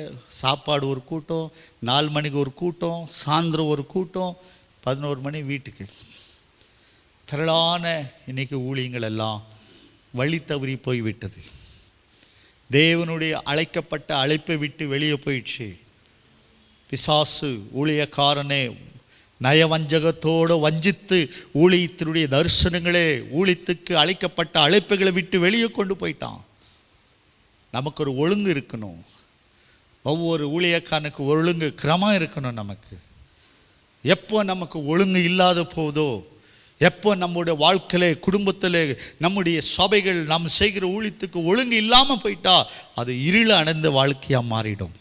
சாப்பாடு ஒரு கூட்டம், 4 மணிக்கு ஒரு கூட்டம், சாயந்தரம் ஒரு கூட்டம், 11 மணி வீட்டுக்கு. திரளான இன்னைக்கு ஊழியங்கள் எல்லாம் வழி தவறி போய்விட்டது. தேவனுடைய அழைக்கப்பட்ட அழைப்பை விட்டு வெளியே போயிடுச்சு. பிசாசு ஊழியக்காரனே நயவஞ்சகத்தோடு வஞ்சித்து ஊழியத்தினுடைய தரிசனங்களே, ஊழியத்துக்கு அழைக்கப்பட்ட அழைப்புகளை விட்டு வெளியே கொண்டு போயிட்டான். நமக்கு ஒரு ஒழுங்கு இருக்கணும். ஒவ்வொரு ஊழியக்காரனுக்கு ஒழுங்கு கிரமம் இருக்கணும். நமக்கு எப்போ நமக்கு ஒழுங்கு இல்லாத போதோ, எப்போ நம்முடைய வாழ்க்கையிலே, குடும்பத்தில், நம்முடைய சபைகள், நாம் செய்கிற ஊழியத்துக்கு ஒழுங்கு இல்லாமல் போயிட்டா அது இருள் அடைந்த வாழ்க்கையாக மாறிடும்.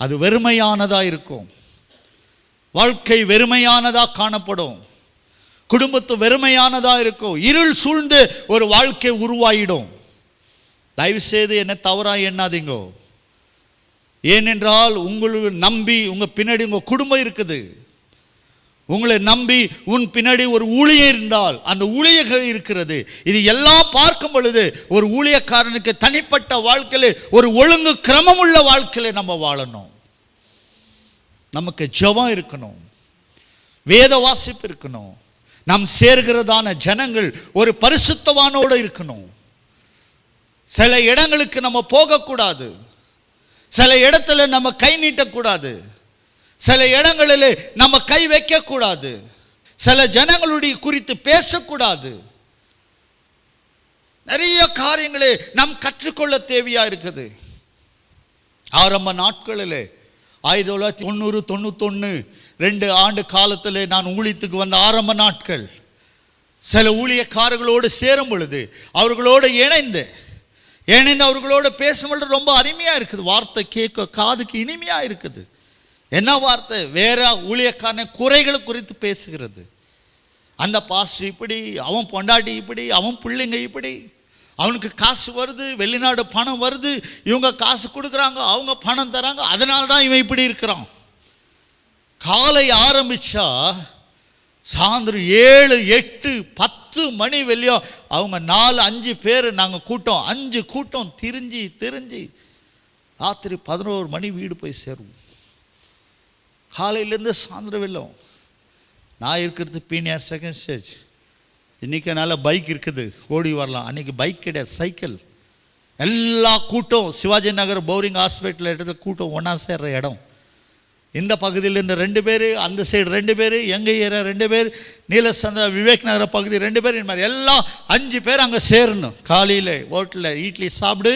அது வெறுமையானதாக இருக்கும். வாழ்க்கை வெறுமையானதாக காணப்படும். குடும்பத்து வெறுமையானதாக இருக்கும். இருள் சூழ்ந்து ஒரு வாழ்க்கை உருவாயிடும். தயவு செய்து என்ன தவறாக எண்ணாதீங்கோ. ஏனென்றால் உங்களை நம்பி உங்கள் பின்னாடி உங்கள் குடும்பம் இருக்குது. உங்களை நம்பி உன் பின்னாடி ஒரு ஊழியர் இருந்தால் அந்த ஊழியர்கள் இருக்கிறது. இது எல்லாம் பார்க்கும் பொழுது ஒரு ஊழியக்காரனுக்கு தனிப்பட்ட வாழ்க்கையில் ஒரு ஒழுங்கு கிரமம் உள்ள வாழ்க்கையில் நம்ம வாழணும். நமக்கு ஜெபம் இருக்கணும், வேத வாசிப்பு இருக்கணும், நாம் சேர்கிறதான ஜனங்கள் ஒரு பரிசுத்தவானோடு இருக்கணும். சில இடங்களுக்கு நம்ம போகக்கூடாது. சில இடத்துல நம்ம கை நீட்டக்கூடாது. சில இடங்களில் நம்ம கை வைக்கக்கூடாது. சில ஜனங்களுடைய குறித்து பேசக்கூடாது. நிறைய காரியங்களே நாம் கற்றுக்கொள்ள தேவையா இருக்குது. ஆரம்ப நாட்களில் 1990, 91 ஆண்டு காலத்தில் நான் ஊழியத்துக்கு வந்த ஆரம்ப நாட்கள், சில ஊழியக்காரர்களோடு சேரும் பொழுது அவர்களோடு இணைந்து அவர்களோடு பேசும்பொழுது ரொம்ப அருமையாக இருக்குது. வார்த்தை கேட்க காதுக்கு இனிமையாக இருக்குது. என்ன வார்த்தை? வேற ஊழியக்காரன குறைகளை குறித்து பேசுகிறது. அந்த பாஸ்டர் இப்படி, அவன் பொண்டாட்டி இப்படி, அவன் பிள்ளைங்க இப்படி, அவனுக்கு காசு வருது, வெளிநாடு பணம் வருது, இவங்க காசு கொடுக்குறாங்க, அவங்க பணம் தராங்க, அதனால தான் இவன் இப்படி இருக்கிறான். காலை ஆரம்பித்தா சாயந்தரம் 7, 8, 10 மணி வெளியும் அவங்க 4, 5 பேர் நாங்கள் கூட்டம், 5 கூட்டம் திரிஞ்சு ராத்திரி 11 மணி வீடு போய் சேருவோம். காலையிலேருந்து சாயந்தரம் வெல்லும். நான் இருக்கிறது பீனியா செகண்ட் ஸ்டேஜ். இன்றைக்கி என்னால் பைக் இருக்குது, ஓடி வரலாம். அன்றைக்கி பைக் கிடையாது, சைக்கிள். எல்லா கூட்டம் சிவாஜி நகர் பவுரிங் ஹாஸ்பிட்டல் இடத்துல கூட்டம் ஒன்றா சேர்ற இடம். இந்த பகுதியில் இந்த 2 பேர், அந்த சைடு 2 பேர், எங்கள் ஏரியா 2 பேர், நீலசந்திர விவேக் நகர பகுதி 2 பேர், இந்த மாதிரி எல்லாம் 5 பேர் அங்கே சேரணும். காலையில் ஹோட்டலில் இட்லி சாப்பிடு,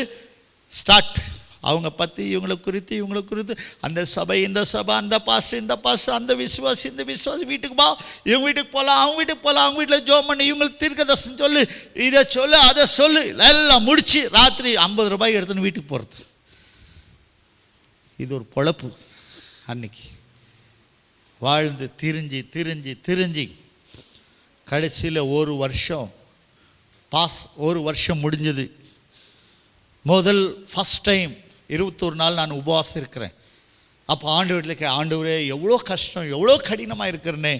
ஸ்டார்ட். அவங்க பற்றி இவங்களை குறித்து அந்த சபை இந்த சபை, அந்த பாஸ்டர் இந்த பாஸ்டர், அந்த விசுவாசி இந்த விசுவாசி, வீட்டுக்கு பா, இவங்க வீட்டுக்கு போகலாம், அவங்க வீட்டுக்கு போகலாம், அவங்க வீட்டில் ஜோம் பண்ணி, இவங்களுக்கு தீர்க்கதரிசனம் சொல்லு, இதை சொல்லு, அதை சொல்லு, எல்லாம் முடித்து ராத்திரி 50 ரூபாய் எடுத்துன்னு வீட்டுக்கு போகிறது. இது ஒரு பொழப்பு. அன்னைக்கு வாழ்ந்து திரிஞ்சு கடைசியில் ஒரு வருஷம் முடிஞ்சது. ஃபஸ்ட் டைம் 21 நாள் நான் உபவாசம் இருக்கிறேன். அப்போ ஆண்டவர்கிட்ட ஆண்டவரே எவ்வளோ கஷ்டம், எவ்வளோ கடினமாக இருக்கிறேனே,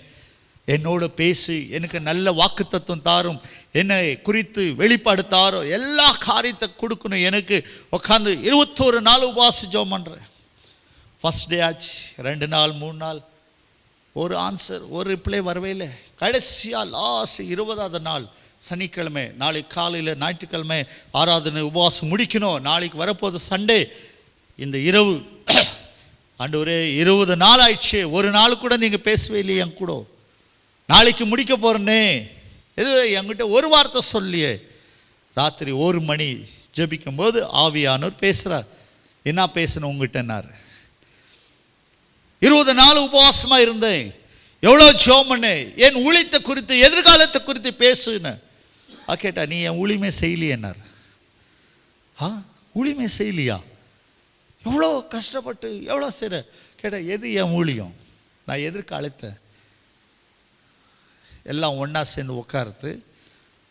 என்னோட பேசி எனக்கு நல்ல வாக்குத்தத்தம் தாரும், என்னை குறித்து வெளிப்பாடு தாரும், எல்லா காரியத்தை கொடுக்கணும் எனக்கு. உட்காந்து 21 நாள் உபவாசம் ஜெபம் பண்ணுறேன். ஃபஸ்ட் டே ஆச்சு, 2 நாள் 3 நாள், ஒரு ஆன்சர், ஒரு ரிப்ளை வரவே இல்லை. கடைசியாக லாஸ்ட் 20ஆவது நாள் சனிக்கிழமை, நாளைக்கு காலையில் ஞாயிற்றுக்கிழமை ஆராதனை உபவாசம் முடிக்கணும், நாளைக்கு வரப்போது சண்டே. இந்த இரவு ஆண்டவரே 20 நாள் ஆயிடுச்சு, ஒரு நாள் கூட நீங்கள் பேசவே இல்லையே என் கூட, நாளைக்கு முடிக்க போகிறேன்னே, எது என்கிட்ட ஒரு வார்த்தை சொல்லியே. ராத்திரி 1 மணி ஜெபிக்கும் போது ஆவியானவர் பேசுகிறார். என்ன பேசணும் உங்ககிட்டன்னார். 20 நாள் உபவாசமாக இருந்தேன், எவ்வளோ ஜெபம் பண்ணேன், என் ஊழியத்தை குறித்து, எதிர்காலத்தை குறித்து பேசுன்னு. கேட்டா, நீ என் ஊழியமே செய்யலையேன்னார். ஊழியமே செய்யலையா? எவ்வளோ கஷ்டப்பட்டு எவ்வளோ செய்கிற கேட்டா, எது என் ஊழியம், நான் எதற்கு அழைத்தேன்? எல்லாம் ஒன்றா சேர்ந்து உட்காருது,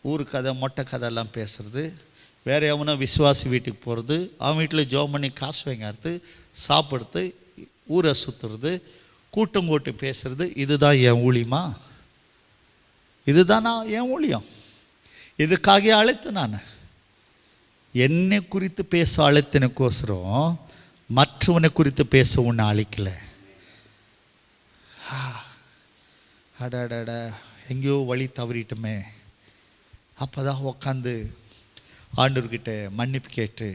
ஊரு கதை மொட்டை கதையெல்லாம் பேசுறது, வேறு எவனோ விசுவாசி வீட்டுக்கு போகிறது, அவன் வீட்டில் ஜெபம் பண்ணி காசு வாங்கிறது, சாப்பிடுறது, ஊரை சுற்றுறது, கூட்டம் போட்டு பேசுறது. இதுதான் என் ஊழியமா? இதுதானா என் ஊழியம்? இதுக்காக அழைத்தேன் நான். என்னை குறித்து பேச அழைத்தனுக்கோசரம் மற்றவனை குறித்து பேச ஒன்று அழைக்கலை. அடாடா, எங்கேயோ வழி தவறிட்டுமே. அப்போ தான் உக்காந்து ஆண்டவர்கிட்ட மன்னிப்பு கேட்டு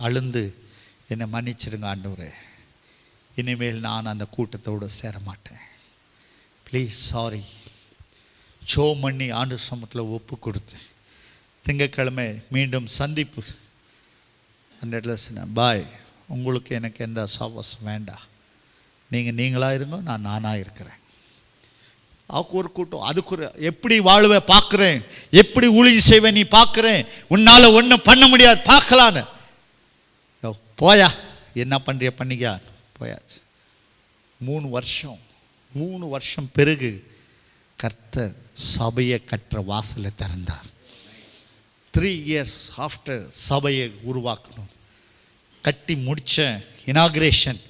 அழுந்து, என்னை மன்னிச்சிடுங்க ஆண்டவரே, இனிமேல் நான் அந்த கூட்டத்தோடு சேர மாட்டேன், ப்ளீஸ் சாரி. சோ பண்ணி ஆண்டு சமூகத்தில் ஒப்பு கொடுத்தேன். திங்கட்கிழமை மீண்டும் சந்திப்பு. அந்த இடத்துல சொன்னேன், பாய், உங்களுக்கு எனக்கு எந்த சாவாசம் வேண்டாம், நீங்கள் நீங்களாக இருங்க, நான் நானாக இருக்கிறேன். அதுக்கு ஒரு கூட்டம், அதுக்கு ஒரு எப்படி வாழுவே பார்க்குறேன், எப்படி ஊழிய செய்வேன் நீ பார்க்குறேன், உன்னால் ஒன்றும் பண்ண முடியாது பார்க்கலான்னு. போயா, என்ன பண்ணுறிய பண்ணிக்கா, போயாச்சு. 3 வருஷம் பிறகு கர்த்தர் சபையை கற்ற வாசலை திறந்தார். 3 years ஆஃப்டர் சபையை உருவாக்கணும். கட்டி முடித்த இனாக்ரேஷன்,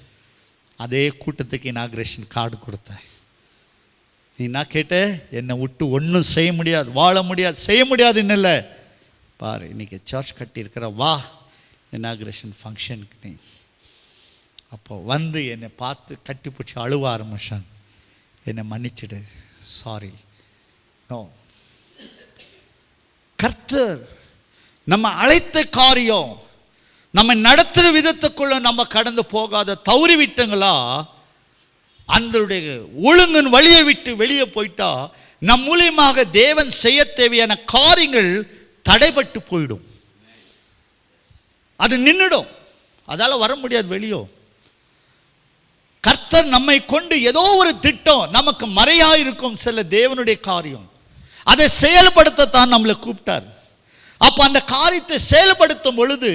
அதே கூட்டத்துக்கு இனாக்ரேஷன் கார்டு கொடுத்தேன். நீ நான் கேட்ட, என்னை விட்டு ஒன்றும் செய்ய முடியாது, வாழ முடியாது, செய்ய முடியாதுன்னு இல்லை, பாரு இன்றைக்கி சர்ச் கட்டியிருக்கிற, வா இனாக்ரேஷன் ஃபங்க்ஷனுக்கு. நீ அப்போ வந்து என்னை பார்த்து கட்டி பிடிச்சி அழுவ ஆரம்பிச்சான். என்னை மன்னிச்சிடு, சாரி. நோ, கர்த்தர் நம்ம அழைத்த காரியம், நம்ம நடத்துகிற விதத்துக்குள்ள நம்ம கடந்து போகாத தவறி விட்டங்களா, அந்த ஒழுங்கின் வழியை விட்டு வெளியே போயிட்டா நம் மூலியமாக தேவன் செய்ய தேவையான காரியங்கள் தடைபட்டு போயிடும். அது நின்றுடும், அதால் வர முடியாது வெளியோ. கர்த்தர் நம்மை கொண்டு ஏதோ ஒரு திட்டம், நமக்கு மறையாக இருக்கும் சில தேவனுடைய காரியம், அதை செயல்படுத்தத்தான் நம்மளை கூப்பிட்டார். அப்போ அந்த காரியத்தை செயல்படுத்தும் பொழுது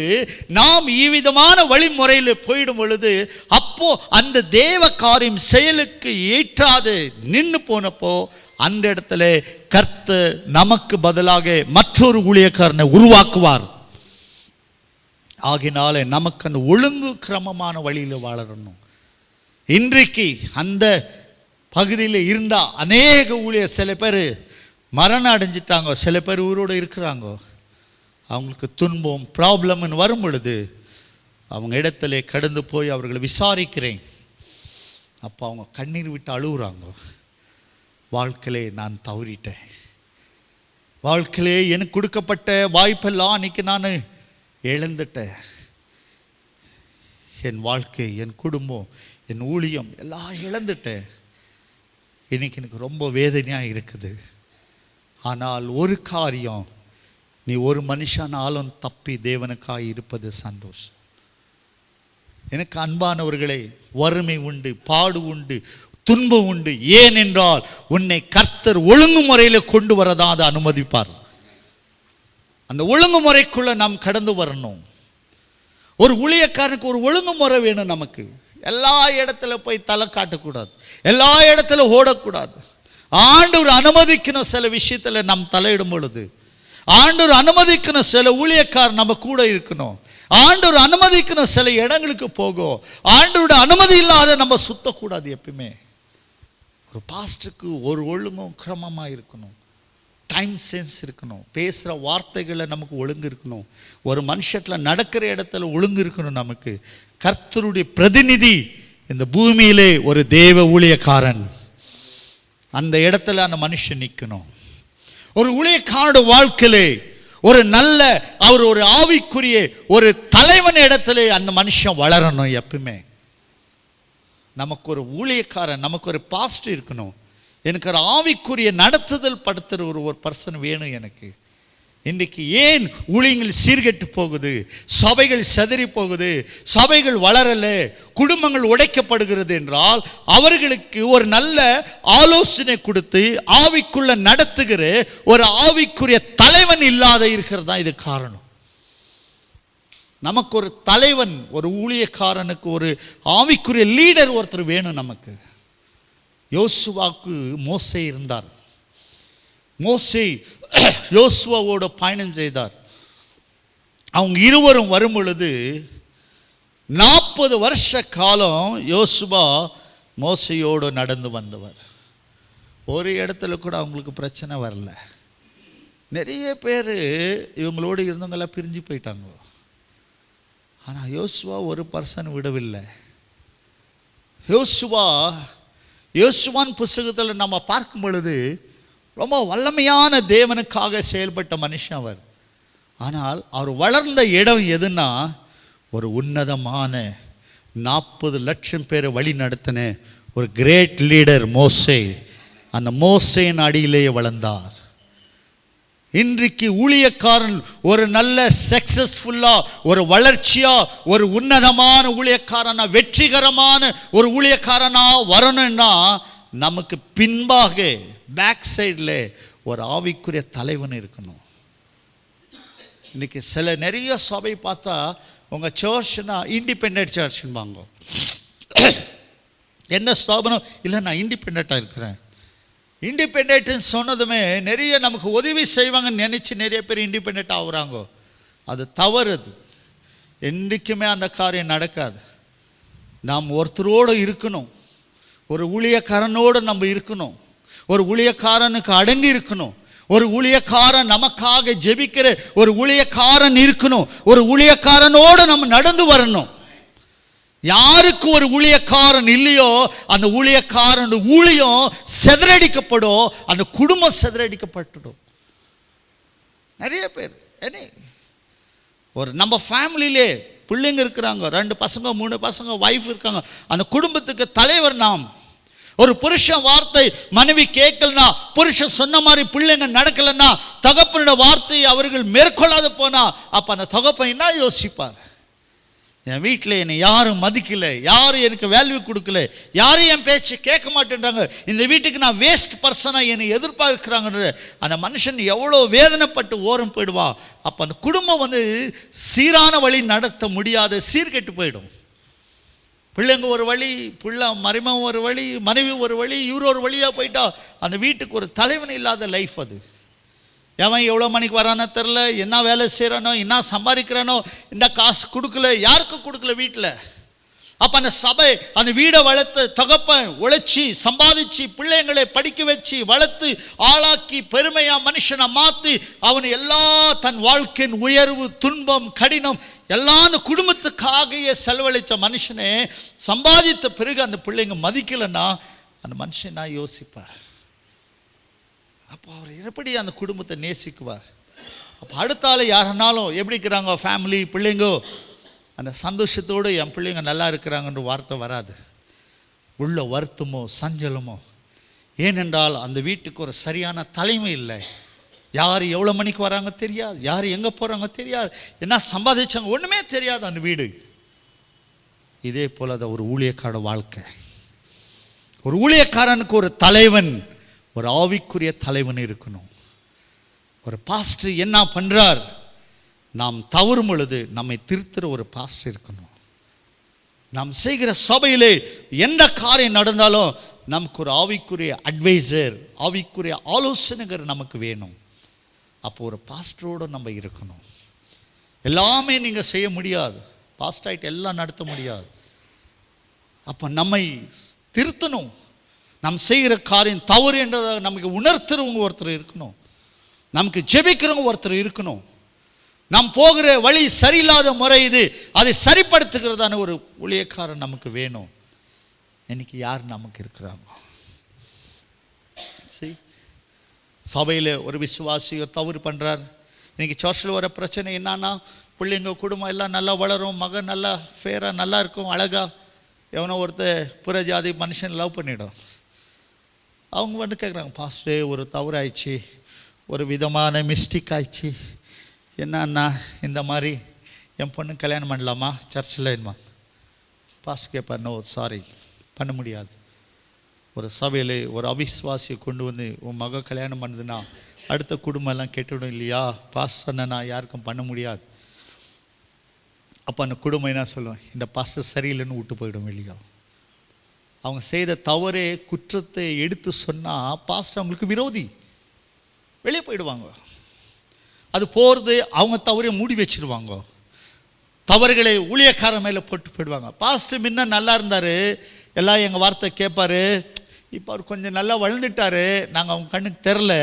நாம் இவ்விதமான வழிமுறையில் போயிடும் பொழுது, அப்போ அந்த தேவ காரியம் செயலுக்கு ஏற்றாது நின்று போனப்போ அந்த இடத்துல கர்த்தர் நமக்கு பதிலாக மற்றொரு ஊழியக்காரனை உருவாக்குவார். ஆகினால நமக்கு அந்த ஒழுங்கு கிரமமான வழியில் வாழணும். இன்றைக்கு அந்த பகுதியில் இருந்தால் அநேக ஊழியர், சில பேர் மரணம் அடைஞ்சிட்டாங்க, சில பேர் ஊரோடு இருக்கிறாங்க. அவங்களுக்கு துன்பம் ப்ராப்ளம்னு வரும் பொழுது அவங்க இடத்துல கடந்து போய் அவர்களை விசாரிக்கிறேன். அப்போ அவங்க கண்ணீர் விட்டு அழுகுறாங்க. வாழ்க்கையிலே நான் தவறிட்டேன், வாழ்க்கையிலே எனக்கு கொடுக்கப்பட்ட வாய்ப்பெல்லாம் அன்றைக்கி நான் இழந்துட்டேன். என் வாழ்க்கை, என் குடும்பம், என் ஊழியம் எல்லாம் இழந்துட்டேன். இன்னைக்கு எனக்கு ரொம்ப வேதனையாக இருக்குது. ஆனால் ஒரு காரியம், நீ ஒரு மனுஷனாலும் தப்பி தேவனுக்காக இருப்பது சந்தோஷம். எனக்கு அன்பானவர்களே, வறுமை உண்டு, பாடு உண்டு, துன்பம் உண்டு. ஏனென்றால் உன்னை கர்த்தர் ஒழுங்குமுறையில் கொண்டு வரதான் அதை அனுமதிப்பார். அந்த ஒழுங்குமுறைக்குள்ள நாம் கடந்து வரணும். ஒரு ஊழியக்காரனுக்கு ஒரு ஒழுங்குமுறை வேணும். நமக்கு எல்லா இடத்துல போய் தலை காட்டக்கூடாது, எல்லா இடத்துல ஓடக்கூடாது. ஆண்டவர் அனுமதிக்கணும் சில விஷயத்தில் நாம் தலையிடும் பொழுது. ஆண்டவர் அனுமதிக்கணும் சில ஊழியக்காரர் நம்ம கூட இருக்கணும். ஆண்டவர் அனுமதிக்கணும் சில இடங்களுக்கு போகும். ஆண்டவருடைய அனுமதி இல்லாத நம்ம சுத்தக்கூடாது. எப்பயுமே ஒரு பாஸ்டருக்கு ஒரு ஒழுங்கும் கிரமமாக இருக்கணும், டைம் சென்ஸ் இருக்கணும், பேசுகிற வார்த்தைகளில் நமக்கு ஒழுங்கு இருக்கணும், ஒரு மனுஷத்தில் நடக்கிற இடத்துல ஒழுங்கு இருக்கணும். நமக்கு கர்த்தருடைய பிரதிநிதி இந்த பூமியிலே ஒரு தேவ ஊழியக்காரன், அந்த இடத்துல அந்த மனுஷன் நிற்கணும். ஒரு ஊழியக்காரனுடைய வாழ்க்கையிலே ஒரு நல்ல, அவர் ஒரு ஆவிக்குரிய ஒரு தலைவன் இடத்துல அந்த மனுஷன் வளரணும். எப்பவுமே நமக்கு ஒரு ஊழியக்காரன், நமக்கு ஒரு பாஸ்டர் இருக்கணும். எனக்கு ஒரு ஆவிக்குரிய நடத்துதல் படுத்துகிற ஒரு பர்சன் வேணும் எனக்கு. இன்றைக்கு ஏன் ஊழியங்கள் சீர்கெட்டு போகுது, சபைகள் சிதறி போகுது, சபைகள் வளரலை, குடும்பங்கள் உடைக்கப்படுகிறது என்றால் அவர்களுக்கு ஒரு நல்ல ஆலோசனை கொடுத்து ஆவிக்குள்ள நடத்துகிற ஒரு ஆவிக்குரிய தலைவன் இல்லாத இருக்கிறது தான் இது காரணம். நமக்கு ஒரு தலைவன், ஒரு ஊழியக்காரனுக்கு ஒரு ஆவிக்குரிய லீடர் ஒருத்தர் வேணும் நமக்கு. யோசுவாவுக்கு மோசே இருந்தார். மோசே யோசுவாவோட பயணம் செய்தார். அவங்க இருவரும் வரும் பொழுது 40 வருஷ காலம் யோசுவா மோசையோடு நடந்து வந்தவர். ஒரு இடத்துல கூட அவங்களுக்கு பிரச்சனை வரல. நிறைய பேர் இவங்களோடு இருந்தவங்கெல்லாம் பிரிஞ்சு போயிட்டாங்க. ஆனால் யோசுவா ஒரு பர்சன் விடவில்லை. யோசுவான் புஸ்தகத்தில் நம்ம பார்க்கும் பொழுது ரொம்ப வல்லமையான தேவனுக்காக செயல்பட்ட மனுஷன் அவர். ஆனால் அவர் வளர்ந்த இடம் எதுன்னா, ஒரு உன்னதமான 40 லட்சம் பேரை வழி நடத்தின ஒரு கிரேட் லீடர் மோசே. அந்த மோசேயின் அடியிலேயே வளர்ந்தார். இன்றைக்கு ஊழியக்காரன் ஒரு நல்ல சக்சஸ்ஃபுல்லா, ஒரு வளர்ச்சியா, ஒரு உன்னதமான ஊழியக்காரனா, வெற்றிகரமான ஒரு ஊழியக்காரனா வரணும்னா நமக்கு பின்பாக பேக் சைடில் ஒரு ஆவிக்குரிய தலைவன் இருக்கணும். இன்னைக்கு நிறைய சபை பார்த்தா உங்கள் சர்ச்னா இண்டிபெண்ட் சர்ச்னுவாங்க. எந்த ஸ்தாபனம் இல்லை, நான் இண்டிபெண்ட்டாக இருக்கிறேன். இண்டிபெண்ட்னு சொன்னதுமே நிறைய நமக்கு உதவி செய்வாங்கன்னு நினச்சி நிறைய பேர் இண்டிபெண்ட் ஆகுறாங்க. அது தவறுது. என்றைக்குமே அந்த காரியம் நடக்காது. நாம் ஒருத்தரோடு இருக்கணும், ஒரு ஊழியக்காரனோடு நம்ம இருக்கணும், ஒரு ஊழியக்காரனுக்கு அடங்கி இருக்கணும், ஒரு ஊழியக்காரன் நமக்காக ஜெபிக்கிற ஒரு ஊழியக்காரன் இருக்கணும், ஒரு ஊழியக்காரனோடு நம்ம நடந்து வரணும். யாருக்கு ஒரு ஊழியக்காரன் இல்லையோ அந்த ஊழியக்காரன் ஊழியம் சிதறடிக்கப்படும், அந்த குடும்பம் சிதறடிக்கப்பட்டுடும். நிறைய பேர் ஒரு நம்ம ஃபேமிலியிலே பிள்ளைங்க இருக்கிறாங்க, 2 பசங்க 3 பசங்க, வைஃப் இருக்காங்க. அந்த குடும்பத்துக்கு தலைவர் நாம். ஒரு புருஷன் வார்த்தை மனைவி கேட்கலனா, புருஷன் சொன்ன மாதிரி பிள்ளைங்க நடக்கலன்னா, தகப்பனோட வார்த்தையை அவர்கள் மேற்கொள்ளாத போனா, அப்போ அந்த தகப்பன் என்ன யோசிப்பார்? என் வீட்டில் என்னை யாரும் மதிக்கலை, யாரும் எனக்கு வேல்யூ கொடுக்கல, யாரும் என் பேச்சு கேட்க மாட்டேன்றாங்க, இந்த வீட்டுக்கு நான் வேஸ்ட் பர்சனாக என்னை எதிர்பார்க்குறாங்கன்ற அந்த மனுஷன் எவ்வளோ வேதனைப்பட்டு ஓரம் போயிடுவா. அப்போ அந்த குடும்பம் சீரான வழி நடத்த முடியாத சீர்கெட்டு போயிடும். பிள்ளைங்க ஒரு வழி, மருமகன் ஒரு வழி, மனைவி ஒரு வழி, இவர் ஒரு வழியாக போயிட்டா அந்த வீட்டுக்கு ஒரு தலைவன் இல்லாத லைஃப் அது. எவன் எவ்வளோ மணிக்கு வரானோ தெரில, என்ன வேலை செய்கிறானோ, என்ன சம்பாதிக்கிறானோ, இந்த காசு கொடுக்கல, யாருக்கும் கொடுக்கல வீட்டில். அப்போ அந்த சபை அந்த வீடை வளர்த்து தகப்பன் உழைச்சி சம்பாதிச்சு பிள்ளைங்களை படிக்க வச்சு வளர்த்து ஆளாக்கி பெருமையாக மனுஷனை மாற்றி அவன் எல்லா தன் வாழ்க்கையின் உயர்வு துன்பம் கடினம் எல்லாம் அந்த குடும்பத்துக்காகவே செலவழித்த மனுஷனே சம்பாதித்த பிறகு அந்த பிள்ளைங்க மதிக்கலைன்னா அந்த மனுஷன் நான் யோசிப்பார். அப்போ அவர் எப்படி அந்த குடும்பத்தை நேசிக்குவார்? அப்போ அடுத்த ஆள் யாருனாலும் எப்படி இருக்கிறாங்க ஃபேமிலி பிள்ளைங்கோ, அந்த சந்தோஷத்தோடு என் பிள்ளைங்க நல்லா இருக்கிறாங்கன்ற வார்த்தை வராது. உள்ள வருத்தமோ சஞ்சலமோ. ஏனென்றால் அந்த வீட்டுக்கு ஒரு சரியான தலைமை இல்லை. யார் எவ்வளோ மணிக்கு வராங்க தெரியாது, யார் எங்கே போகிறாங்க தெரியாது, என்ன சம்பாதிச்சாங்க ஒன்றுமே தெரியாது அந்த வீடு. இதே போல் தான் ஒரு ஊழியக்கார வாழ்க்கை. ஒரு ஊழியக்காரனுக்கு ஒரு தலைவன், ஒரு ஆவிக்குரிய தலைவன் இருக்கணும். ஒரு பாஸ்டர் என்ன பண்ணுறார், நாம் தவறும் பொழுது நம்மை திருத்துற ஒரு பாஸ்டர் இருக்கணும். நாம் செய்கிற சபையிலே எந்த காரியம் நடந்தாலும் நமக்கு ஒரு ஆவிக்குரிய அட்வைசர், ஆவிக்குரிய ஆலோசனைகர் நமக்கு வேணும். அப்போ ஒரு பாஸ்டரோடு நம்ம இருக்கணும். எல்லாமே நீங்கள் செய்ய முடியாது, பாஸ்டாயிட்டு எல்லாம் நடத்த முடியாது. அப்போ நம்மை திருத்தணும். நாம் செய்கிற காரியம் தவறு என்றதை நமக்கு உணர்த்துறவங்க ஒருத்தர் இருக்கணும், நமக்கு ஜெபிக்கிறவங்க ஒருத்தர் இருக்கணும். நாம் போகிற வழி சரியில்லாத முறை இது, அதை சரிப்படுத்துகிறதான ஒரு ஊழியக்காரன் நமக்கு வேணும். இன்னைக்கு யார் நமக்கு இருக்கிறாங்க? சரி, சபையில் ஒரு விசுவாசியர் தவறு பண்ணுறார். இன்றைக்கி சர்ச்சில் வர பிரச்சனை என்னன்னா, பிள்ளைங்க குடும்பம் எல்லாம் நல்லா வளரும், மகன் நல்லா ஃபேராக நல்லா இருக்கும், அழகா. எவனோ ஒருத்தர் புறஜாதி மனுஷன் லவ் பண்ணிடும். அவங்க கேட்குறாங்க, பாஸ்டே ஒரு தவறு ஆயிடுச்சு, ஒரு விதமான மிஸ்டேக் ஆயிடுச்சு, என்னன்னா இந்த மாதிரி என் பொண்ணு கல்யாணம் பண்ணலாமா சர்ச்சில் என்னமா? பாஸ்டர் கேட்பார், நோ சாரி பண்ண முடியாது. ஒரு சபையில் ஒரு அவிஸ்வாசியை கொண்டு வந்து உன் மக கல்யாணம் பண்ணுதுன்னா அடுத்த குடும்பம் எல்லாம் கெட்டுவிடும் இல்லையா? பாஸ்டர் சொன்னா யாருக்கும் பண்ண முடியாது. அப்போ அந்த குடும்பம் என்ன சொல்லுவேன், இந்த பாஸ்டர் சரியில்லைன்னு விட்டு போயிடும் வெளியே. அவங்க செய்த தவறே குற்றத்தை எடுத்து சொன்னால் பாஸ்டர் அவங்களுக்கு விரோதி, வெளியே போயிடுவாங்க. அது போகிறது அவங்க தவறை மூடி வச்சிருவாங்க, தவறுகளை ஊழியக்காரன் மேலே போட்டு போயிடுவாங்க. பாஸ்டர் முன்ன நல்லா இருந்தார், எல்லாம் எங்கள் வார்த்தை கேட்பார், இப்போ அவர் கொஞ்சம் நல்லா வளர்ந்துட்டார், நாங்கள் அவங்க கண்ணுக்கு தெரில,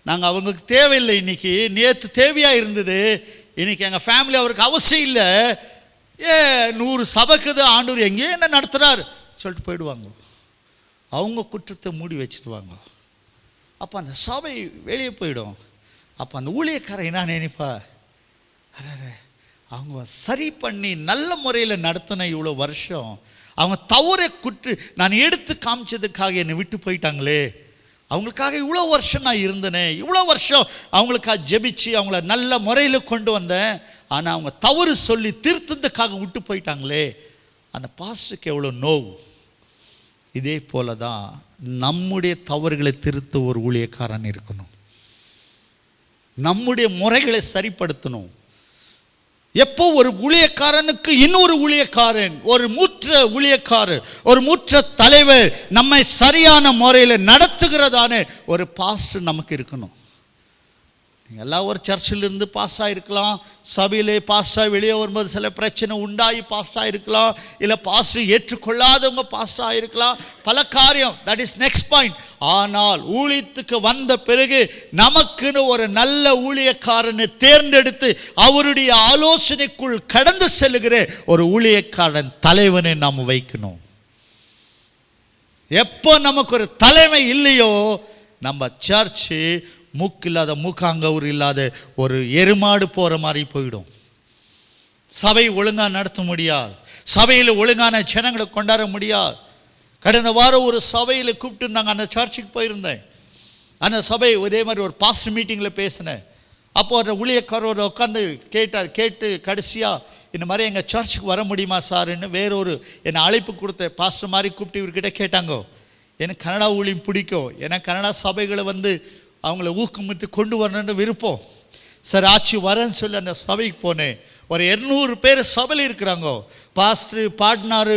நாங்கள் அவங்களுக்கு தேவையில்லை, இன்றைக்கி நேற்று தேவையாக இருந்தது, இன்றைக்கி எங்கள் ஃபேமிலி அவருக்கு அவசியம் இல்லை, 100 சபைக்குது ஆண்டவர் எங்கேயோ என்ன நடத்துகிறார் சொல்லிட்டு போயிடுவாங்க. அவங்க குற்றத்தை மூடி வச்சுடுவாங்க. அப்போ அந்த சபை வெளியே போயிடும். அப்போ அந்த ஊழியக்காரன் என்ன நினைப்பா, அவங்க சரி பண்ணி நல்ல முறையில் நடத்தின இவ்வளோ வருஷம் அவங்க தவறை நான் எடுத்து காமிச்சதுக்காக என்னை விட்டு போயிட்டாங்களே, அவங்களுக்காக இவ்வளோ வருஷம் நான் இருந்தேனே, இவ்வளோ வருஷம் அவங்களுக்காக ஜெபிச்சு அவங்கள நல்ல முறையில் கொண்டு வந்தேன், ஆனால் அவங்க தவறு சொல்லி திருத்தத்துக்காக விட்டு போயிட்டாங்களே, அந்த பாஸ்டருக்கு எவ்வளோ நோவு. இதே போல தான் நம்முடைய தவறுகளை திருத்த ஒரு ஊழியக்காரன் இருக்கணும். நம்முடைய முறைகளை சரிப்படுத்தணும். எப்போ ஒரு ஊழியக்காரனுக்கு இன்னொரு ஊழியக்காரன், ஒரு மூற்ற ஊழியக்காரர், ஒரு மூற்ற தலைவர் நம்மை சரியான முறையில் நடத்துகிறதான ஒரு பாஸ்டர் நமக்கு இருக்கணும். நீங்கள் எல்லாம் ஒரு சர்ச்சிலிருந்து பாஸ் ஆகிருக்கலாம், சபையிலே பாஸ்டாக வெளியே வரும்போது சில பிரச்சனை உண்டாகி பாஸ்ட் ஆகிருக்கலாம், இல்லை பாஸ்டர் ஏற்றுக்கொள்ளாதவங்க பாஸ்ட் ஆகிருக்கலாம், பல காரியம். That is next point. ஆனால் ஊழியத்துக்கு வந்த பிறகு நமக்குன்னு ஒரு நல்ல ஊழியக்காரனை தேர்ந்தெடுத்து அவருடைய ஆலோசனைக்குள் கடந்து செல்லுகிற ஒரு ஊழியக்காரன் தலைவனை நாம் வைக்கணும். எப்போ நமக்கு ஒரு தலைமை இல்லையோ, நம்ம சர்ச்சு மூக்கு இல்லாத மூக்காங்கூர் இல்லாத ஒரு எருமாடு போகிற மாதிரி போயிடும். சபை ஒழுங்காக நடத்த முடியாது, சபையில் ஒழுங்கான ஜனங்களை கொண்டாட முடியாது. கடந்த வாரம் ஒரு சபையில் கூப்பிட்டு இருந்தாங்க, அந்த சர்ச்சுக்கு போயிருந்தேன். அந்த சபை இதே மாதிரி ஒரு பாஸ்டர் மீட்டிங்கில் பேசினேன். அப்போது அந்த ஊழியக்காரர் உட்காந்து கேட்டு கடைசியாக இந்த மாதிரி எங்கள் சர்ச்சுக்கு வர முடியுமா சார்ன்னு வேறொரு என்னை அழைப்பு கொடுத்த பாஸ்டர் மாதிரி கூப்பிட்டு இவர்கிட்ட கேட்டாங்க. எனக்கு கனடா ஊழியம் பிடிக்கும், எனக்கு கனடா சபைகளை அவங்கள ஊக்கமிட்டு கொண்டு வரணுன்னு விருப்பம். சரி ஆச்சு வரேன்னு சொல்லி அந்த சபைக்கு போனேன். ஒரு 200 பேர் சபையில் இருக்கிறாங்க. பாஸ்டர் பாடினாரு.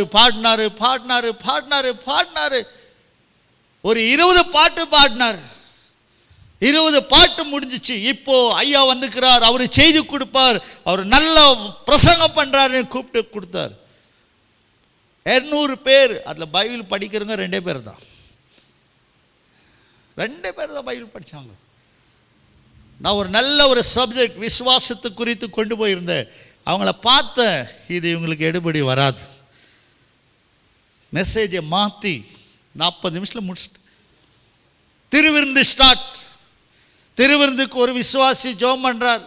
ஒரு 20 பாட்டு பாடினார். 20 பாட்டு முடிஞ்சிச்சு. இப்போ ஐயா வந்துக்கிறார், அவர் செய்தி கொடுப்பார், அவர் நல்ல பிரசங்கம் பண்ணுறாருன்னு கூப்பிட்டு கொடுத்தார். 200 பேர், அதில் பைபிள் படிக்கிறவங்க 2 பேர் தான். 2 பேர் தான் பைபிள் படித்தாங்க. நான் ஒரு நல்ல ஒரு சப்ஜெக்ட் விசுவாசத்தை குறித்து கொண்டு போயிருந்தேன். அவங்கள பார்த்தேன், இது இவங்களுக்கு எடுபடி வராது. மெசேஜை மாற்றி 40 நிமிஷத்தில் முடிச்சுட்டு திருவிருந்து ஸ்டார்ட். திருவிருந்துக்கு ஒரு விசுவாசி ஜெபம் பண்ணுறார்,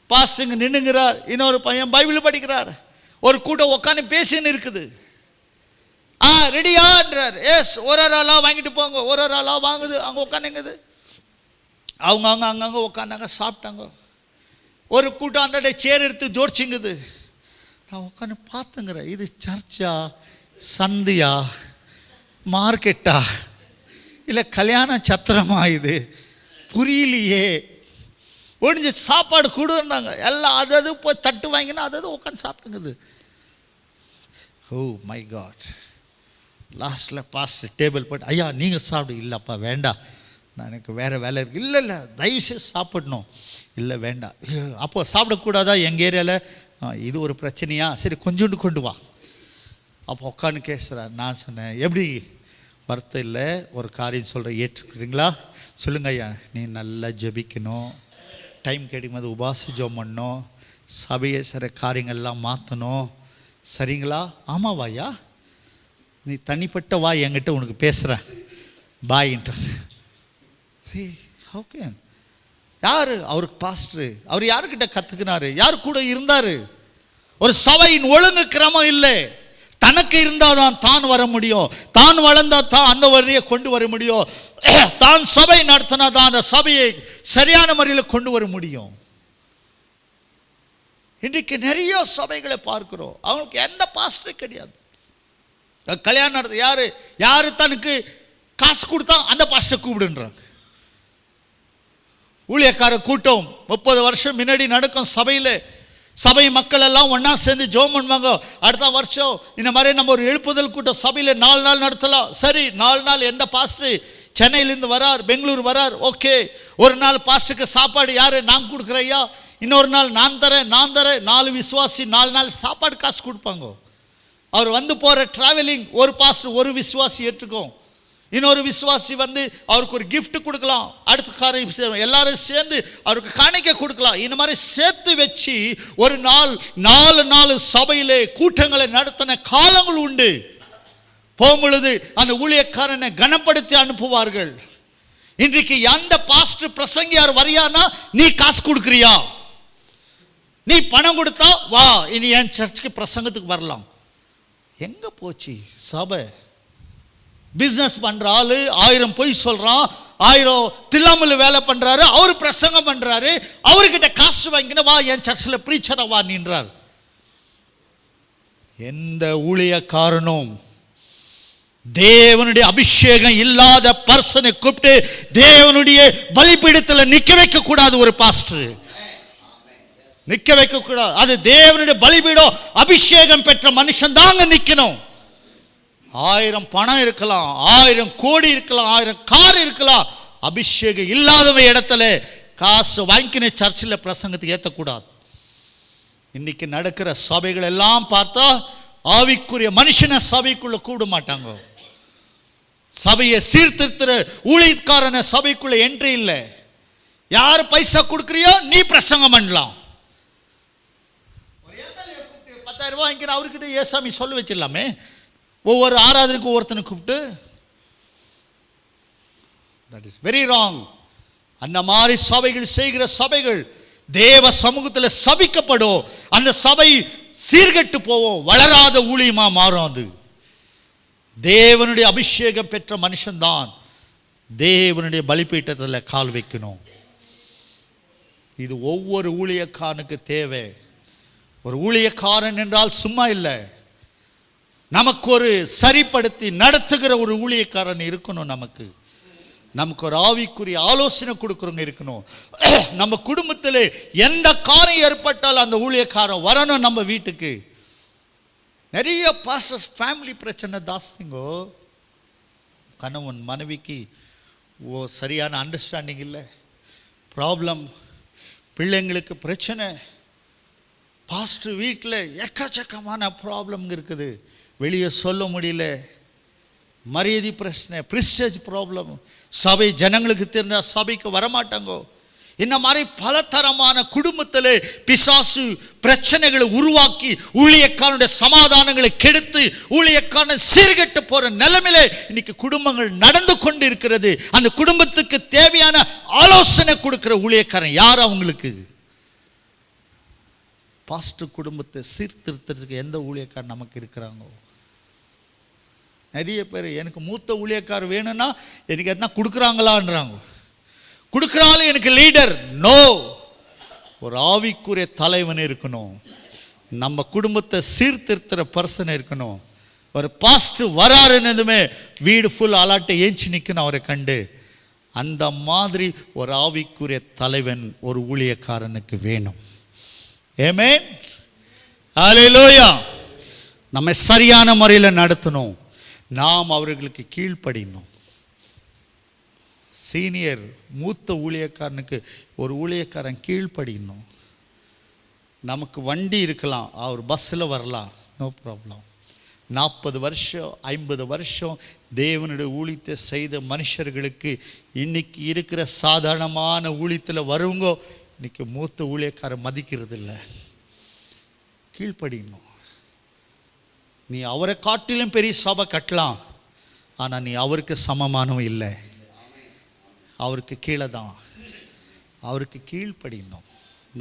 பாஸ்டருங்க நின்னுங்கிறார், இன்னொரு பையன் பைபிள் படிக்கிறார், ஒரு கூட்டம் உட்காந்து பேசின்னு இருக்குது. ரெடியான்றார். எஸ், ஒரு ஆளாக வாங்கிட்டு போங்க. ஒரு ஆளாக வாங்குது, அங்கே உட்காந்துங்குது. அவங்க அங்கங்கே உட்காந்தாங்க, சாப்பிட்டாங்க. ஒரு கூட்டம் அந்த சேர் எடுத்து ஜோடிச்சிங்குது. நான் உட்காந்து பார்த்துங்கிறேன், இது சர்ச்சா, சந்தியா, மார்க்கெட்டா, இல்லை கல்யாண சத்திரமா, இது புரியலையே. ஒடிஞ்சு சாப்பாடு கொடுன்னாங்க. எல்லாம் அது போய் தட்டு வாங்கினா அது உட்காந்து சாப்பிட்டுங்குது. Oh my God. லாஸ்ட்டில் பாஸ்டர் டேபிள் போட்டு, ஐயா நீங்கள் சாப்பிடு. இல்லைப்பா வேண்டாம், நான் எனக்கு வேறு வேலை இருக்குது. இல்லை தயவுசெய்து சாப்பிடணும். இல்லை வேண்டாம். அப்போ சாப்பிடக்கூடாதா எங்கள் ஏரியாவில்? இது ஒரு பிரச்சனையா? சரி கொஞ்சோண்டு கொண்டு வா. அப்போ உட்காந்து கேட்குறார். நான் சொன்னேன், எப்படி வருத்தம் இல்லை, ஒரு காரியம் சொல்கிறேன், ஏற்றுக்கிறீங்களா? சொல்லுங்க ஐயா. நீ நல்லா ஜெபிக்கணும், டைம் கிடைக்கும்போது உபாசி ஜெபம் பண்ணணும், சபையை சில காரியங்கள்லாம் மாற்றணும், சரிங்களா? ஆமாவாயா, நீ தனிப்பட்ட வா, என்கிட்ட உனக்கு பேசுகிறேன் பாயின்ட்டு. ஓகே. யார் அவருக்கு பாஸ்டரு? அவர் யாருக்கிட்ட கற்றுக்கினாரு? யார் கூட இருந்தார்? ஒரு சபையின் ஒழுங்கு கிரமம் இல்லை. தனக்கு இருந்தால் தான் தான் வர முடியும், தான் வளர்ந்தால் தான் அந்த வழியை கொண்டு வர முடியும், தான் சபை நடத்தினா தான் அந்த சபையை சரியான முறையில் கொண்டு வர முடியும். இன்றைக்கு நிறைய சபைகளை பார்க்கிறோம், அவங்களுக்கு எந்த பாஸ்டரும் கிடையாது. கல்யாணம் நடத்த யாரு தனக்கு காசு கொடுத்தா அந்த பாஸ்டர் கூப்பிடுன்றாங்க. ஊழியக்கார கூட்டம் 30 வருஷம் முன்னாடி நடக்கும் சபையில். சபை மக்கள் எல்லாம் ஒன்றா சேர்ந்து ஜெபம் பண்ணுவாங்க. அடுத்த வருஷம் இந்த மாதிரி நம்ம ஒரு எழுப்புதல் கூட்டம் சபையில் 4 நாள் நடத்தலாம். சரி, 4 நாள் எந்த பாஸ்டர் சென்னையிலேருந்து வரார், பெங்களூர் வரார், ஓகே. ஒரு நாள் பாஸ்டருக்கு சாப்பாடு யார்? நான் கொடுக்குறேன் ஐயா. இன்னொரு நாள் நான் தரேன். 4 விசுவாசி 4 நாள் சாப்பாடு காசு கொடுப்பாங்க. அவர் வந்து போகிற ட்ராவலிங் ஒரு பாஸ்டர் ஒரு விசுவாசி ஏற்றுக்கும். இன்னொரு விசுவாசி அவருக்கு ஒரு கிஃப்ட் கொடுக்கலாம். அடுத்த காரியம் எல்லாரும் சேர்ந்து அவருக்கு காணிக்கை கொடுக்கலாம். இந்த மாதிரி சேர்த்து வச்சு ஒரு நாள் 4 நாள் சபையிலே கூட்டங்களை நடத்தின காலங்கள் உண்டு. போகும்பொழுது அந்த ஊழியக்காரனை கனப்படுத்தி அனுப்புவார்கள். இன்றைக்கு எந்த பாஸ்டர் பிரசங்கியார் வரியானா நீ காசு கொடுக்குறியா, நீ பணம் கொடுத்தா வா, இனி என் சர்ச்சுக்கு பிரசங்கத்துக்கு வரலாம். எங்கே போச்சு சபை? பிஸ்னஸ் பண்ணுற ஆள் 1000 பொய் சொல்கிறான், 1000 தில்லாமல் வேலை பண்ணுறாரு, அவர் பிரசங்கம் பண்ணுறாரு, அவர்கிட்ட காசு வாங்கின வா என் சர்ச்சில் ப்ரீச்சராக வா நின்றார். எந்த ஊழியக்காரனும் தேவனுடைய அபிஷேகம் இல்லாத பர்சனை கூப்பிட்டு தேவனுடைய பலிபீடத்தில் நிற்க வைக்க கூடாது. ஒரு பாஸ்டர் நிற்க வைக்க கூடாது. அது தேவனுடைய பலிபீடம் அபிஷேகம் பெற்ற மனுஷன் தாங்க நிற்கணும். 1000 பணம் இருக்கலாம், 1000 கோடி இருக்கலாம், 1000 கார் இருக்கலாம், அபிஷேகம் இல்லாதவ இடத்துல காசு வாங்கின சர்ச்சில் பிரசங்கத்துக்கு ஏற்றக்கூடாது. இன்னைக்கு நடக்கிற சபைகள் எல்லாம் பார்த்தா ஆவிக்குரிய மனுஷனை சபைக்குள்ள கூட மாட்டாங்க. சபையை சீர்திருத்துற ஊழியக்காரன சபைக்குள்ள என்ட்ரி இல்லை. யார் பைசா கொடுக்குறியோ நீ பிரசங்கம் பண்ணலாம். 10,000 ரூபாய் வாங்கிக்கிற அவர்கிட்ட ஏசாமி சொல்ல வச்சிடலாமே. ஒவ்வொரு ஆராதனைக்கு ஒவ்வொருத்தனை கூப்பிட்டு, தட் இஸ் வெரி ராங். அந்த மாதிரி சபைகள் செய்கிற சபைகள் தேவ சமூகத்தில் சபிக்கப்படும். அந்த சபை சீர்கெட்டு போவோம், வளராத ஊழியமா மாறும். அது தேவனுடைய அபிஷேகம் பெற்ற மனுஷன்தான் தேவனுடைய பலிபீட்டத்தில் கால் வைக்கணும். இது ஒவ்வொரு ஊழியக்காரனுக்கு தேவை. ஒரு ஊழியக்காரன் என்றால் சும்மா இல்லை, நமக்கு ஒரு சரிப்படுத்தி நடத்துகிற ஒரு ஊழியக்காரன் இருக்கணும். நமக்கு ஒரு ஆவிக்குரிய ஆலோசனை கொடுக்குறவங்க இருக்கணும். நம்ம குடும்பத்தில் எந்த காரியம் ஏற்பட்டாலும் அந்த ஊழியக்காரன் வரணும் நம்ம வீட்டுக்கு. நிறைய பாஸ்டர்ஸ் ஃபேமிலி பிரச்சனை தாஸ்திங்கோ. கணவன் மனைவிக்கு சரியான அண்டர்ஸ்டாண்டிங் இல்லை, ப்ராப்ளம், பிள்ளைங்களுக்கு பிரச்சனை, பாஸ்டர் வீட்டில் எக்கச்சக்கமான ப்ராப்ளம் இருக்குது, வெளியே சொல்ல முடியல, மரியாதை பிரச்சனை, பிரிஸ்டேஜ் ப்ராப்ளம், சபை ஜனங்களுக்கு தெரிந்தால் சபைக்கு வரமாட்டாங்கோ. இந்த மாதிரி பலதரமான குடும்பத்தில் பிசாசு பிரச்சனைகளை உருவாக்கி ஊழியக்காரனுடைய சமாதானங்களை கெடுத்து ஊழியக்காரன் சீர்கெட்டு போகிற நிலைமையில இன்னைக்கு குடும்பங்கள் நடந்து கொண்டு இருக்கிறது. அந்த குடும்பத்துக்கு தேவையான ஆலோசனை கொடுக்கிற ஊழியக்காரன் யார்? அவங்களுக்கு பாஸ்டர் குடும்பத்தை சீர்திருத்துறதுக்கு எந்த ஊழியக்காரன் நமக்கு இருக்கிறாங்க? நிறைய பேர் எனக்கு மூத்த ஊழியக்காரர் வேணும்னா எனக்கு எதனா கொடுக்குறாங்களான்றாங்க. கொடுக்குறாலும் எனக்கு லீடர் நோ. ஒரு ஆவிக்குரிய தலைவன் இருக்கணும், நம்ம குடும்பத்தை சீர்திருத்துற பர்சன் இருக்கணும். ஒரு பாஸ்டர் வராருன்னதுமே வீடு ஃபுல் அலாட்டை ஏஞ்சி நிற்கணும் அவரை கண்டு. அந்த மாதிரி ஒரு ஆவிக்குரிய தலைவன் ஒரு ஊழியக்காரனுக்கு வேணும். ஆமென், ஹல்லேலூயா. நம்ம சரியான முறையில் நடத்தணும், நாம் அவர்களுக்கு கீழ்ப்படியணும். சீனியர் மூத்த ஊழியக்காரனுக்கு ஒரு ஊழியக்காரன் கீழ்ப்படியணும். நமக்கு வண்டி இருக்கலாம், அவர் பஸ்ஸில் வரலாம், நோ ப்ராப்ளம். 40 வருஷம் 50 வருஷம் தேவனுடைய ஊழியத்தை செய்த மனுஷர்களுக்கு இன்னைக்கு இருக்கிற சாதாரணமான ஊழியத்தில் வருவங்க இன்னைக்கு மூத்த ஊழியக்காரன் மதிக்கிறது இல்லை. கீழ்ப்படியணும். நீ அவரை காட்டிலும் பெரிய சபை கட்டலாம், ஆனால் நீ அவருக்கு சமமானவன் இல்லை, அவருக்கு கீழே தான். அவருக்கு கீழ்ப்படியணும்.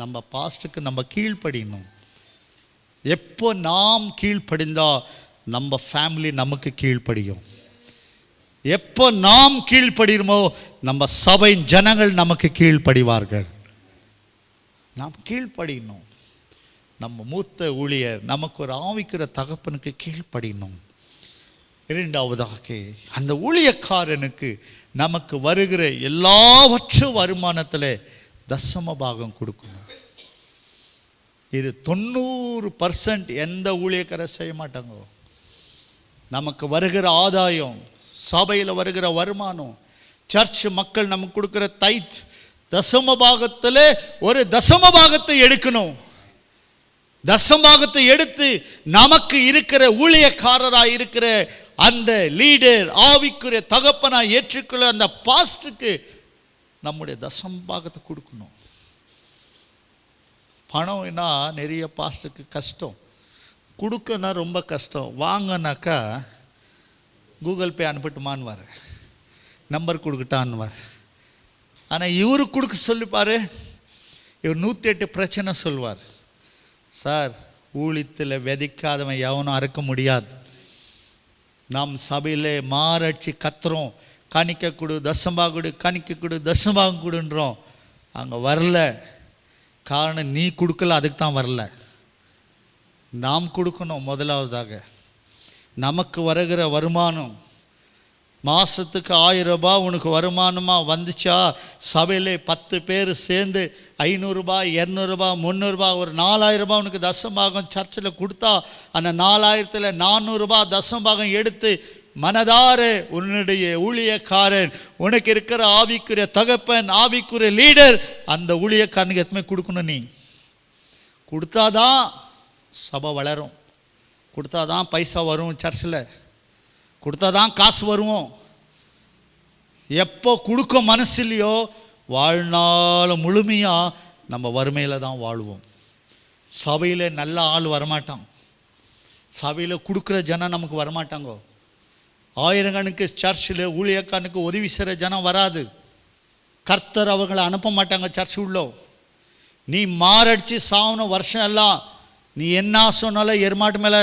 நம்ம பாஸ்டுக்கு நம்ம கீழ்ப்படியணும். எப்போ நாம் கீழ்ப்படிந்தா நம்ம ஃபேமிலி நமக்கு கீழ்ப்படியும். எப்போ நாம் கீழ்ப்படியுமோ நம்ம சபை ஜனங்கள் நமக்கு கீழ்ப்படிவார்கள். நாம் கீழ்ப்படியணும். நம்ம மூத்த ஊழியர் நமக்கு ஒரு ஆவிக்கிற தகப்பனுக்கு கீழ்ப்படியணும். இரண்டாவதாக அந்த ஊழியக்காரனுக்கு நமக்கு வருகிற எல்லாவற்றும் வருமானத்தில் தசம பாகம் கொடுக்கணும். இது 90% எந்த ஊழியக்காரர் செய்ய மாட்டாங்க. நமக்கு வருகிற ஆதாயம், சபையில் வருகிற வருமானம், சர்ச் மக்கள் நமக்கு கொடுக்குற தைத், தசம பாகத்தில் ஒரு தசம பாகத்தை எடுக்கணும். தசமபாகத்தை எடுத்து நமக்கு இருக்கிற ஊழியக்காரராக இருக்கிற அந்த லீடர், ஆவிக்குரிய தகப்பனாக ஏற்றுக்கொள்ள அந்த பாஸ்டருக்கு நம்முடைய தசமபாகத்தை கொடுக்கணும். பணம்னா நிறைய பாஸ்டருக்கு கஷ்டம், கொடுக்கனா ரொம்ப கஷ்டம். வாங்கினாக்கா கூகுள் பே அனுப்பட்டுமான்வார், நம்பர் கொடுக்கட்டான்வார். ஆனால் இவரு கொடுக்க சொல்லிப்பார், இவர் 108 பிரச்சனை சொல்வார். சார், ஊழியத்தில் விதைக்காதவன் எவனும் அறுக்க முடியாது. நாம் சபையில் மாரடிச்சு கத்துறோம், காணிக்க கொடு, தசம்பா கொடு, காணிக்க கொடு, தசம்பாகம் கொடுன்றோம். அங்கே வரல. காரணம் நீ கொடுக்கல, அதுக்கு தான் வரல. நாம் கொடுக்கணும். முதலாவதாக நமக்கு வருகிற வருமானம் மாதத்துக்கு 1000 ரூபாய் உனக்கு வருமானமாக வந்துச்சா, சபையில் 10 பேர் சேர்ந்து 500 ரூபாய், 200 ரூபாய், 300 ரூபாய், ஒரு 4000 ரூபாய் உனக்கு தசம்பாகம் சர்ச்சில் கொடுத்தா, அந்த 4000ல் 400 ரூபாய் தசம்பாகம் எடுத்து மனதார உன்னுடைய ஊழியக்காரன், உனக்கு இருக்கிற ஆவிக்குரிய தகப்பன், ஆவிக்குரிய லீடர், அந்த ஊழியக்காரனுக்கு எதுவுமே கொடுக்கணும். நீ கொடுத்தாதான் சபை வளரும், கொடுத்தாதான் பைசா வரும், சர்ச்சில் கொடுத்தாதான் காசு வருவோம். எப்போ கொடுக்க மனசு இல்லையோ வாழ்நாள் முழுமையாக நம்ம வறுமையில் தான் வாழுவோம். சபையில் நல்ல ஆள் வரமாட்டான், சபையில் கொடுக்குற ஜனம் நமக்கு வரமாட்டாங்கோ. ஆயிரக்கணக்கு சர்ச்சில் ஊழியக்காரனுக்கு உதவி செய்கிற ஜனம் வராது. கர்த்தர் அவர்களை அனுப்ப மாட்டாங்க சர்ச்சு உள்ளோ. நீ மாரடிச்சு சாவன வருஷம் எல்லாம் நீ என்ன சொன்னாலும் எருமாட்டு மேலே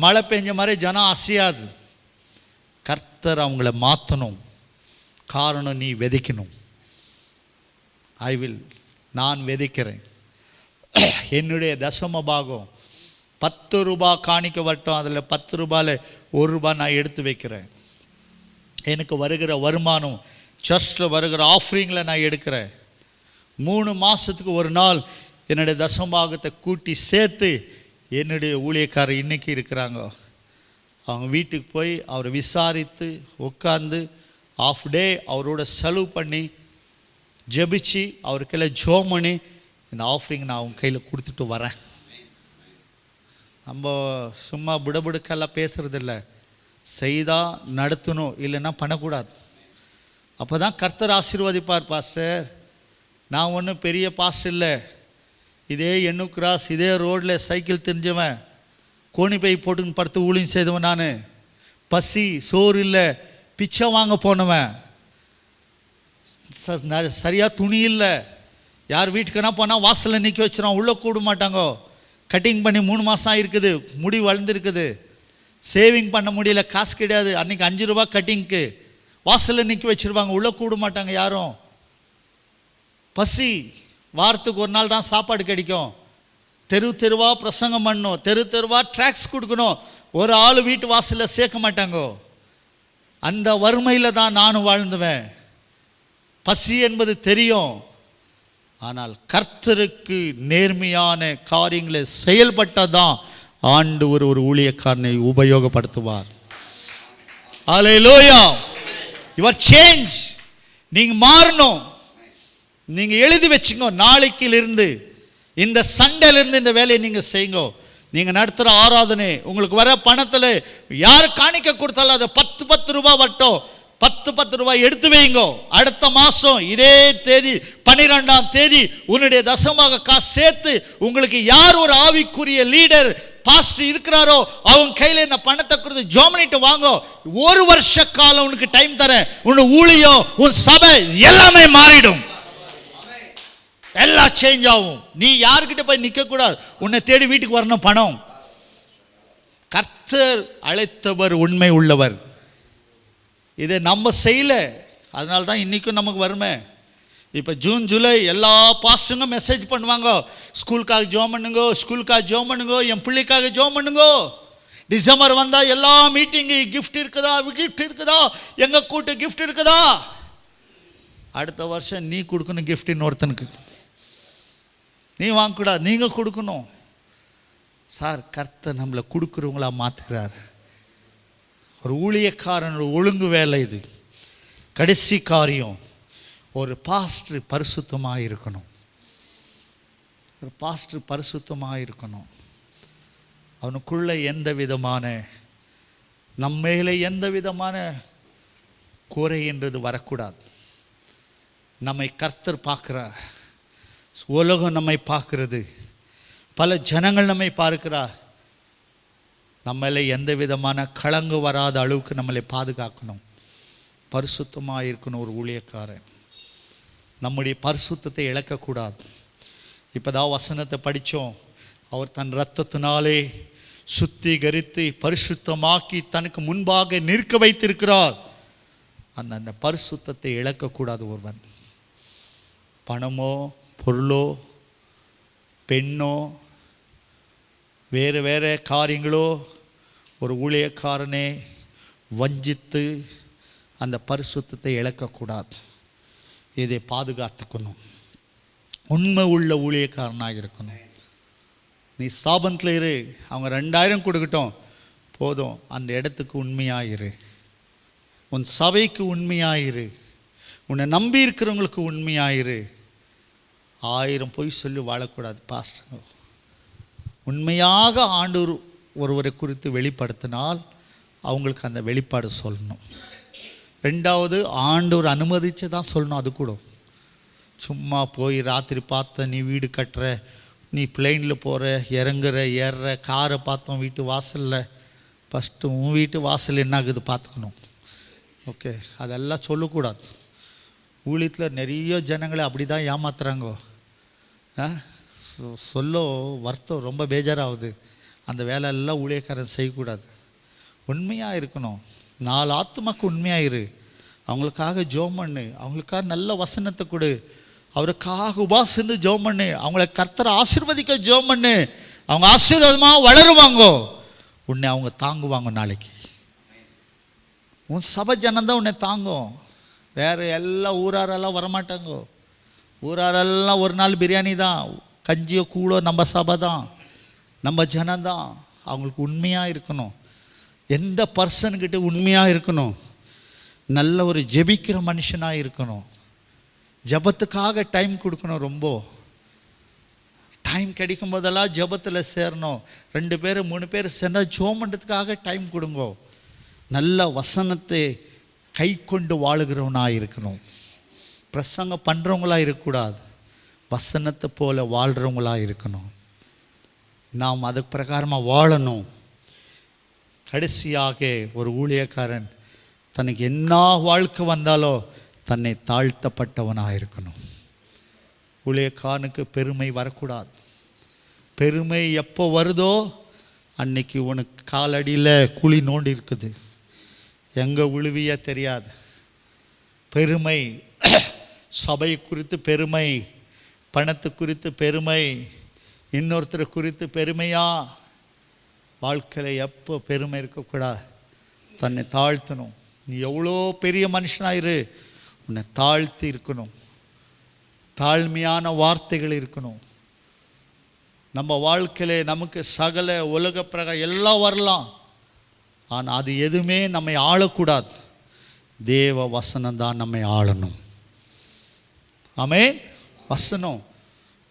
மழை பெஞ்ச மாதிரி ஜனம் அசையாது. கர்த்தர் அவங்கள மாற்றணும். காரணம் நீ விதைக்கணும். நான் விதைக்கிறேன். என்னுடைய தசம பாகம் 10 ரூபாய் காணிக்க வரட்டும், அதில் 10 ரூபாயில் 1 ரூபாய் நான் எடுத்து வைக்கிறேன். எனக்கு வருகிற வருமானம் சர்ச்சில் வருகிற ஆஃபரிங்கில் நான் எடுக்கிறேன். 3 மாதத்துக்கு ஒரு நாள் என்னுடைய தசமபாகத்தை கூட்டி சேர்த்து என்னுடைய ஊழியக்காரர் இன்றைக்கி இருக்கிறாங்க, அவங்க வீட்டுக்கு போய் அவரை விசாரித்து உட்காந்து ஆஃப் டே அவரோட செலவு பண்ணி ஜெபிச்சு அவருக்கெல்லாம் ஜோம் பண்ணி இந்த ஆஃபரிங் நான் அவங்க கையில் கொடுத்துட்டு வரேன். நம்ம சும்மா புடபுடுக்கெல்லாம் பேசுகிறதில்ல, செய்தால் நடத்தணும், இல்லைன்னா பண்ணக்கூடாது. அப்போ தான் கர்த்தர் ஆசீர்வதிப்பார். பாஸ்டர், நான் ஒன்றும் பெரிய பாஸ்டர் இல்லை, இதே எண்ணு கிராஸ் இதே ரோட்டில் சைக்கிள் தெரிஞ்சவன், கோணி பை போட்டுன்னு படுத்து ஊழியம் செய்தவன், நான் பசி சோறு இல்லை பிச்சை வாங்க போனவன், சரியாக துணி இல்லை, யார் வீட்டுக்குன்னா போனால் வாசலில் நிற்க வச்சுருவான், உள்ளே கூட மாட்டாங்கோ. கட்டிங் பண்ணி 3 மாதம் இருக்குது, முடி வளர்ந்துருக்குது, சேவிங் பண்ண முடியல, காசு கிடையாது. அன்றைக்கி 5 ரூபா கட்டிங்க்கு வாசலில் நிற்க வச்சுருவாங்க, உள்ளே கூட மாட்டாங்க யாரும். பசி, வாரத்துக்கு ஒரு நாள் தான் சாப்பாடு கிடைக்கும். தெரு தெருவாக பிரசங்கம் பண்ணணும், தெரு தெருவாக ட்ராக்ஸ் கொடுக்கணும், ஒரு ஆள் வீட்டு வாசலில் சேர்க்க மாட்டாங்கோ. அந்த வறுமையில் தான் நானும் வாழ்ந்துவேன். பசி என்பது தெரியும், ஆனால் கர்த்தருக்கு நேர்மையான காரியங்களை செயல்பட்டதான் ஆண்டு ஒரு ஊழியக்காரனை உபயோகப்படுத்துவார். ஹல்லேலூயா. யுவர் சேஞ்ச், நீங்கள் மாறணும். நீங்கள் எழுதி வச்சுங்க, நாளைக்கிலிருந்து இந்த சண்டையிலிருந்து இந்த வேலையை நீங்கள் செய்யுங்க. நீங்கள் நடத்துகிற ஆராதனை, உங்களுக்கு வர பணத்தில் யார் காணிக்க கொடுத்தாலும் அதை 10 ரூபாய் வட்டம் 10 ரூபாய் எடுத்து வைங்க. அடுத்த மாதம் இதே தேதி 12ஆம் தேதி உன்னுடைய தசமாக காசு சேர்த்து உங்களுக்கு யார் ஒரு ஆவிக்குரிய லீடர் பாஸ்டர் இருக்கிறாரோ அவங்க கையில் இந்த பணத்தை கொடுத்து ஜோமனிட்டு வாங்க. 1 வருஷ காலம் உனக்கு டைம் தரேன். உன் ஊழியம், உன் சபை எல்லாமே மாறிடும், எல்லாம் சேஞ்ச் ஆகும். நீ யாருக்கிட்ட போய் நிற்கக்கூடாது, உன்னை தேடி வீட்டுக்கு வரணும் பணம். கர்த்தர் அழைத்தவர் உண்மை உள்ளவர். இதை நம்ம செய்யல, அதனால தான் இன்றைக்கும் நமக்கு வருமே. இப்போ ஜூன் ஜூலை எல்லா பாஸ்டருங்க மெசேஜ் பண்ணுவாங்க, ஸ்கூலுக்காக ஜோம் பண்ணுங்க, ஸ்கூலுக்காக ஜோம் பண்ணுங்க, என் பிள்ளைக்காக ஜோம் பண்ணுங்க. டிசம்பர் வந்தால் எல்லா மீட்டிங்கு கிஃப்ட் இருக்குதா, கிஃப்ட் இருக்குதா, எங்கள் கூட்டு கிஃப்ட் இருக்குதா. அடுத்த வருஷம் நீ கொடுக்கணும் கிஃப்ட், இன்னொருத்தனுக்கு நீ வாங்கக்கூடாது, நீங்கள் கொடுக்கணும். சார், கர்த்தர் நம்மளை கொடுக்குறவங்களா மாற்றுக்கிறார். ஒரு ஊழியக்காரனோட ஒழுங்கு வேலை இது. கடைசி காரியம், ஒரு பாஸ்டர் பரிசுத்தமாக இருக்கணும். ஒரு பாஸ்டர் பரிசுத்தமாக இருக்கணும். அவனுக்குள்ளே எந்த விதமான நம்ம மேலே எந்த விதமான குறை என்றது வரக்கூடாது. நம்மை கர்த்தர் பார்க்கிறார், உலகம் நம்மை பார்க்கிறது, பல ஜனங்கள் நம்மை பார்க்கிறார். நம்மளை எந்த விதமான களங்கு வராத அளவுக்கு நம்மளை பாதுகாக்கணும். பரிசுத்தமாக இருக்கணும் ஒரு ஊழியக்காரன். நம்முடைய பரிசுத்தத்தை இழக்கக்கூடாது. இப்போ தான் வசனத்தை படித்தோம், அவர் தன் இரத்தத்தினாலே சுத்திகரித்து பரிசுத்தமாக்கி தனக்கு முன்பாக நிற்க வைத்திருக்கிறார். அந்த பரிசுத்தத்தை இழக்கக்கூடாது. ஒருவன் பணமோ பொருளோ பெண்ணோ வேறு வேறு காரியங்களோ ஒரு ஊழியக்காரனே வஞ்சித்து அந்த பரிசுத்தத்தை இழக்கக்கூடாது. இதை பாதுகாத்துக்கணும். உண்மை உள்ள ஊழியக்காரனாக இருக்கணும். நீ ஸ்தாபனத்தில் இரு, அவங்க 2000 கொடுக்கட்டும் போதும், அந்த இடத்துக்கு உண்மையாயிரு. உன் சபைக்கு உண்மையாயிரு. உன்னை நம்பி இருக்கிறவங்களுக்கு உண்மையாயிரு. 1000 பொய் சொல்லி வாழக்கூடாது. பாஸ்டர், உண்மையாக ஆண்டவர் ஒருவரை குறித்து வெளிப்படுத்தினால் அவங்களுக்கு அந்த வெளிப்பாடு சொல்லணும். 2வது, ஆண்டவர் அனுமதித்து தான் சொல்லணும். அது கூட சும்மா போய் ராத்திரி பார்த்த நீ வீடு கட்டுற, நீ பிளெயினில் போகிற, இறங்குற, ஏறுற, காரை பார்த்தோம் வீட்டு வாசலில், ஃபஸ்ட்டு உன் வீட்டு வாசல் என்ன ஆகுது பார்த்துக்கணும். ஓகே, அதெல்லாம் சொல்லக்கூடாது. ஊழியத்தில் நிறைய ஜனங்களை அப்படி தான் ஏமாத்துறாங்கோ. சொல்ல வருத்தம், ரொம்ப பேஜாராகுது. அந்த வேலையெல்லாம் ஊழியக்காரன் செய்யக்கூடாது. உண்மையாக இருக்கணும். 4 ஆத்துமாக்கு உண்மையாயிரு. அவங்களுக்காக ஜெபம் பண்ணு. அவங்களுக்காக நல்ல வசனத்தை கொடு. அவருக்காக உபாசனை ஜெபம் பண்ணு. அவங்கள கர்த்தரை ஆசீர்வதிக்க ஜெபம் பண்ணு. அவங்க ஆசீர்வாதமாக வளருவாங்கோ. உன்னை அவங்க தாங்குவாங்க. நாளைக்கு உன் சபை ஜனந்தான் உன்னை தாங்கும். வேறு எல்லாம் ஊராரெல்லாம் வரமாட்டாங்கோ. ஊராரெல்லாம் ஒரு நாள் பிரியாணி தான், கஞ்சியோ கூழோ நம்ம சபை தான், நம்ம ஜனந்தான். அவங்களுக்கு உண்மையாக இருக்கணும். எந்த பர்சன்கிட்ட உண்மையாக இருக்கணும். நல்ல ஒரு ஜெபிக்கிற மனுஷனாக இருக்கணும். ஜபத்துக்காக டைம் கொடுக்கணும். ரொம்ப டைம் கிடைக்கும் போதெல்லாம் ஜபத்தில் சேரணும். 2 பேர் 3 பேர் சேர்ந்தால் ஜெபம் பண்ணுறதுக்காக டைம் கொடுங்கோ. நல்ல வசனத்தை கை கொண்டு வாழுகிறவனாக இருக்கணும். பிரசங்கம் பண்ணுறவங்களாக இருக்கக்கூடாது. வசனத்தை போல வாழ்கிறவங்களாக இருக்கணும். நாம் அதுக்கு பிரகாரமாக வாழணும். கடைசியாக ஒரு ஊழியக்காரன் தனக்கு என்ன வாழ்க்கை வந்தாலோ தன்னை தாழ்த்தப்பட்டவனாக இருக்கணும். ஊழியக்காரனுக்கு பெருமை வரக்கூடாது. பெருமை எப்போ வருதோ அன்னைக்கு உனக்கு காலடியில் குழி நோண்டி இருக்குது, எங்கே உழுவிய தெரியாது. பெருமை, சபை குறித்து பெருமை, பணத்து குறித்து பெருமை, இன்னொருத்தர் குறித்து பெருமையா, வாழ்க்கையில் எப்போ பெருமை இருக்கக்கூடாது. தன்னை தாழ்த்தணும். நீ எவ்வளோ பெரிய மனுஷனாயிரு, உன்னை தாழ்த்தி இருக்கணும். தாழ்மையான வார்த்தைகள் இருக்கணும். நம்ம வாழ்க்கையில் நமக்கு சகல உலக பிரகாரம் எல்லாம் வரலாம், ஆனால் அது எதுவுமே நம்மை ஆளக்கூடாது. தேவ வசனம் தான் நம்மை ஆளணும். ஆமென். வசனம்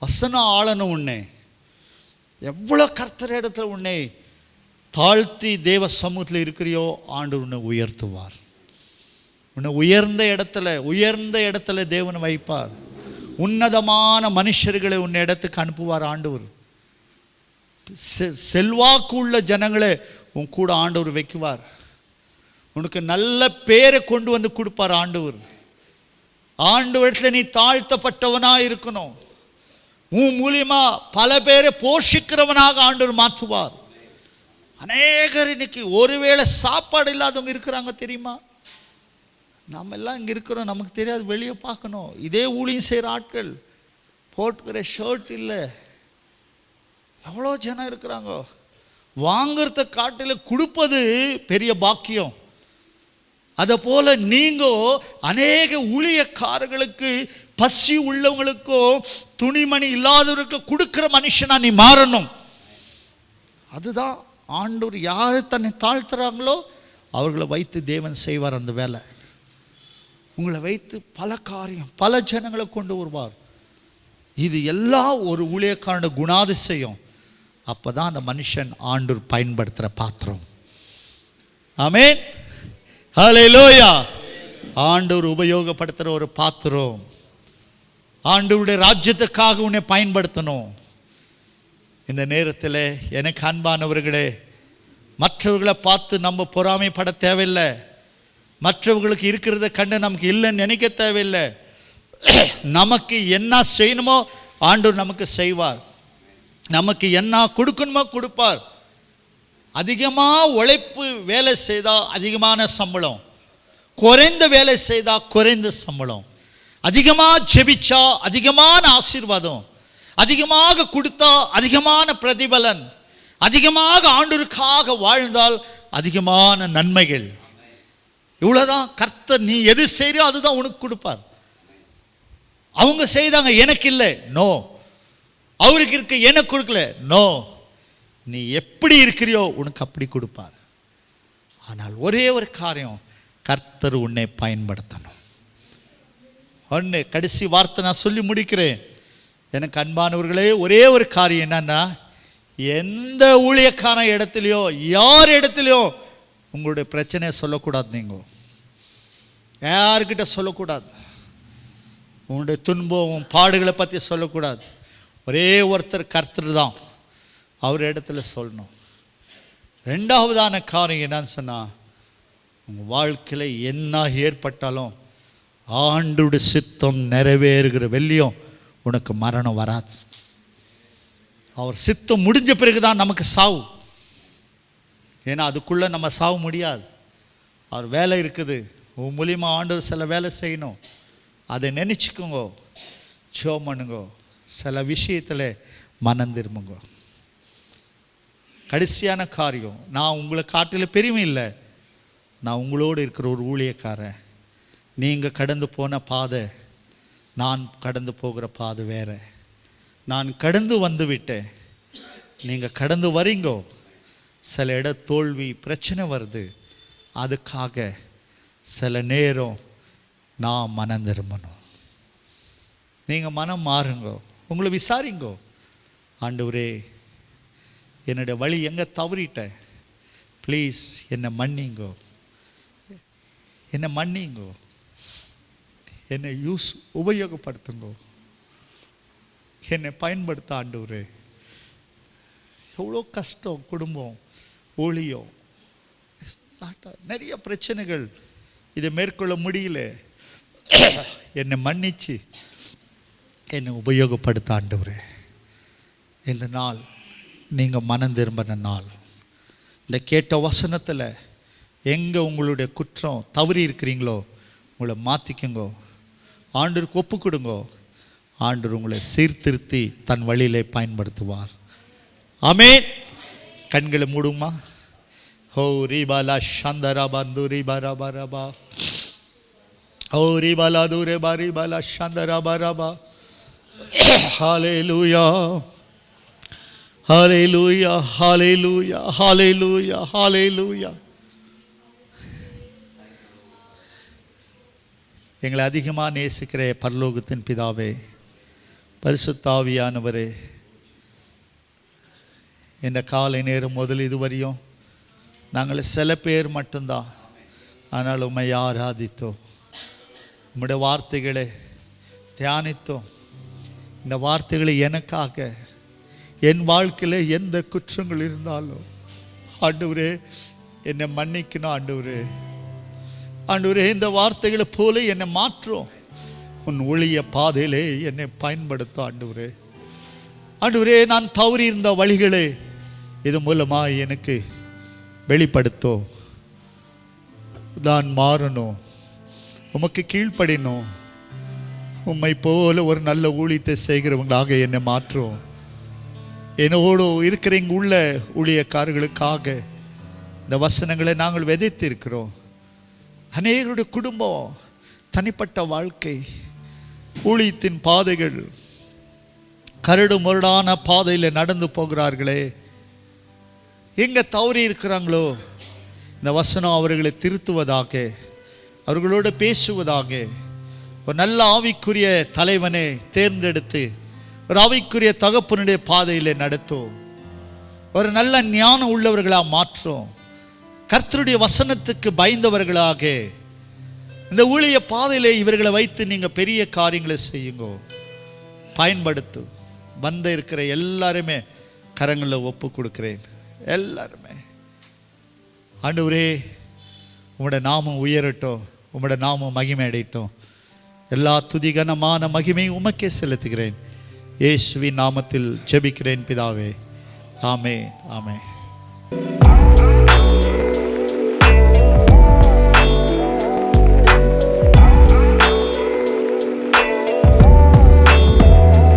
வசனம் ஆளணும். உன்னை எவ்வளோ கர்த்தர் இடத்துல உன்னை தாழ்த்தி தேவ சமூகத்தில் இருக்கிறியோ ஆண்டவர் உன்னை உயர்த்துவார். உன்னை உயர்ந்த இடத்துல தேவன் வைப்பார். உன்னதமான மனுஷர்களை உன்னை இடத்துக்கு அனுப்புவார் ஆண்டவர். செல்வாக்கு உள்ள ஜனங்களை உன் கூட ஆண்டவர் வைக்குவார். உனக்கு நல்ல பேரை கொண்டு வந்து கொடுப்பார் ஆண்டவர். ஆண்டவரிடத்தில் நீ தாழ்த்தப்பட்டவனாக இருக்கணும். உன் மூலியமா பல பேரை போஷிக்கிறவனாக ஆண்டவர் மாற்றுவார். அநேகர் இன்னைக்கு ஒருவேளை சாப்பாடு இல்லாதவங்க இருக்கிறாங்க தெரியுமா? நாம் எல்லாம் இங்கே இருக்கிறோம், நமக்கு தெரியாது, வெளியே பார்க்கணும். இதே ஊழியம் செய்கிற ஆட்கள் போட்டுக்கிற ஷர்ட் இல்லை. எவ்வளோ ஜனம் இருக்கிறாங்க. வாங்கிறத காட்டில் கொடுப்பது பெரிய பாக்கியம். அதை போல் நீங்கள் அநேக ஊழியக்காரர்களுக்கு, பசி உள்ளவங்களுக்கும் துணிமணி இல்லாதவர்களுக்கு கொடுக்குற மனுஷனா நீ மாறணும். அதுதான் ஆண்டவர். யார் தன்னை தாழ்த்துறாங்களோ அவர்களை வைத்து தேவன் செய்வார் அந்த வேலை. உங்களை வைத்து பல காரியம், பல ஜனங்களை கொண்டு வருவார். இது எல்லாம் ஒரு ஊழியக்காரன குணாதிசயம். அப்போ தான் அந்த மனுஷன் ஆண்டவர் பயன்படுத்துகிற பாத்திரம். ஆமென். ஹல்லேலூயா. ஆண்டவர் உபயோகப்படுத்துகிற ஒரு பாத்திரம். ஆண்டவருடைய ராஜ்யத்துக்காக உன்னை பயன்படுத்தணும். இந்த நேரத்தில் எனக்கு அன்பானவர்களே, மற்றவர்களை பார்த்து நம்ம பொறாமைப்பட தேவையில்லை. மற்றவர்களுக்கு இருக்கிறத கண்டு நமக்கு இல்லைன்னு நினைக்க தேவையில்லை. நமக்கு என்ன செய்யணுமோ ஆண்டவர் நமக்கு செய்வார். நமக்கு என்ன கொடுக்கணுமோ கொடுப்பார். அதிகமாக உழைப்பு வேலை செய்தால் அதிகமான சம்பளம், குறைந்த வேலை செய்தால் குறைந்த சம்பளம், அதிகமாக ஜெபிச்சா அதிகமான ஆசீர்வாதம், அதிகமாக கொடுத்தா அதிகமான பிரதிபலன், அதிகமாக ஆண்டவருக்காக வாழ்ந்தால் அதிகமான நன்மைகள். இவ்வளோதான் கர்த்தர். நீ எது செய்யறியோ அதுதான் உனக்கு கொடுப்பார். அவங்க செய்தாங்க, எனக்கு இல்லை, நோ. அவருக்கு இருக்க எனக்கு கொடுக்கல, நோ. நீ எப்படி இருக்கிறியோ உனக்கு அப்படி கொடுப்பார். ஆனால் ஒரே ஒரு காரியம், கர்த்தர் உன்னை பயன்படுத்தணும். ஒன்று, கடைசி வார்த்தை நான் சொல்லி முடிக்கிறேன். எனக்கு அன்பானவர்களே, ஒரே ஒரு காரியம் என்னன்னா, எந்த ஊழியக்கான இடத்துலையோ யார் இடத்துலையோ உங்களுடைய பிரச்சனையை சொல்லக்கூடாது. நீங்கள் யார்கிட்ட சொல்லக்கூடாது. உங்களுடைய துன்பம் பாடுகளை பற்றி சொல்லக்கூடாது. ஒரே ஒருத்தர் கர்த்தர் தான், அவர் இடத்துல சொல்லணும். ரெண்டாவதான காரியம் என்னன்னு சொன்னால், உங்கள் வாழ்க்கையில் என்ன ஏற்பட்டாலும் ஆண்டோட சித்தம் நிறைவேறுகிற வெள்ளியும் உனக்கு மரணம் வராது. அவர் சித்தம் முடிஞ்ச பிறகு தான் நமக்கு சாவு. ஏன்னா அதுக்குள்ளே நம்ம சாவு முடியாது. அவர் வேலை இருக்குது, உன் மூலியமாக ஆண்டவர் சில வேலை செய்யணும். அதை நினச்சிக்கோங்க, ஜெபம் பண்ணுங்க, சில விஷயத்தில் மனம் திரும்புங்க. கடைசியான காரியம், நான் உங்களை காட்டில் பெருமை இல்லை, நான் உங்களோடு இருக்கிற ஒரு ஊழியக்காரன். நீங்கள் கடந்து போன பாதை, நான் கடந்து போகிற பாதை வேறு. நான் கடந்து வந்து விட்டேன், நீங்கள் கடந்து வரீங்கோ. சில இட தோல்வி பிரச்சனை வருது, அதுக்காக சில நேரம் நான் மனம் திரும்பணும். நீங்கள் மனம் மாறுங்கோ, உங்களை விசாரிங்கோ. ஆண்டவரே, என்னுடைய வழி எங்கே தவறிட்டேன், ப்ளீஸ் என்னை மன்னிங்கோ, என்னை மன்னிங்கோ, என்னை உபயோகப்படுத்துங்கோ, என்னை பயன்படுத்த ஆண்டவரே. எவ்வளோ கஷ்டம், குடும்பம், ஊழியம், நிறைய பிரச்சனைகள், இதை மேற்கொள்ள முடியல. என்னை மன்னிச்சு என்னை உபயோகப்படுத்த ஆண்டவரே. இந்த நாள் நீங்கள் மனம் திரும்பின நாள். இந்த கேட்ட வசனத்தில் எங்கே உங்களுடைய குற்றம் தவறி இருக்கிறீங்களோ உங்களை மாற்றிக்குங்கோ, ஆண்டவருக்கு ஒப்பு கொடுங்கோ. ஆண்டவர் உங்களை சீர்திருத்தி தன் வழியிலே பயன்படுத்துவார். ஆமென். கண்களை மூடுமா. ஹோ ரீபாலா சந்தரா பந்துரி பரபா ரபா, ஹோ ரீபாலா தூரே பாரி பாலா சந்தரா பரபா. ஹalleluya, ஹalleluya, ஹalleluya, ஹalleluya, ஹalleluya. எங்களை அதிகமாக நேசிக்கிற பரலோகத்தின் பிதாவே, பரிசுத்த ஆவியானவரே, இந்த காலை நேரம் முதல் இதுவரையும் நாங்கள் சில பேர் மட்டும்தான், ஆனால் உம்மை ஆராதித்தோம், உம்முடைய வார்த்தைகளை தியானித்தோம். இந்த வார்த்தைகளை எனக்காக, என் வாழ்க்கையில் எந்த குற்றங்கள் இருந்தாலும் ஆண்டவரே என்னை மன்னிக்கணும். ஆண்டவரே, ஆண்டவரே, இந்த வார்த்தைகளை போல என்னை மாற்றும். உன் ஒளிய பாதையிலே என்னை பயன்படுத்தும். ஆண்டவரே, ஆண்டவரே, நான் தவறி இருந்த வழிகளை இது மூலமாக எனக்கு வெளிப்படுத்தும். நான் மாறணும், உமக்கு கீழ்ப்படினும், உம்மை போல ஒரு நல்ல ஊழியத்தை செய்கிறவங்களாக என்னை மாற்றும். என்னோடு இருக்கிற இங்கு உள்ள ஊழியக்காரர்களுக்காக இந்த வசனங்களை நாங்கள் விதைத்து இருக்கிறோம். அநேகருடைய குடும்பம், தனிப்பட்ட வாழ்க்கை, ஊழியத்தின் பாதைகள் கரடு முரடான பாதையில் நடந்து போகிறார்களே, எங்கே தவறி இருக்கிறாங்களோ இந்த வசனம் அவர்களை திருத்துவதாக, அவர்களோடு பேசுவதாக, ஒரு நல்ல ஆவிக்குரிய தலைவனை தேர்ந்தெடுத்து ஒரு ஆவிக்குரிய தகப்பனுடைய பாதையில் நடத்தும், ஒரு நல்ல ஞானம் உள்ளவர்களாக மாற்றும், கர்த்தருடைய வசனத்துக்கு பயந்தவர்களாக இந்த ஊழிய பாதையிலே இவர்களை வைத்து நீங்கள் பெரிய காரியங்களை செய்யுங்க, பயன்படுத்து. வந்த இருக்கிற எல்லாருமே கரங்களில் ஒப்பு கொடுக்கிறேன். எல்லாருமே ஆண்டவரே, உம்முடைய நாமம் உயரட்டும், உம்முடைய நாமம் மகிமை அடையட்டும். எல்லா துதிகனமான மகிமை உமக்கே செலுத்துகிறேன். இயேசுவின் நாமத்தில் ஜெபிக்கிறேன் பிதாவே. ஆமென், ஆமென்.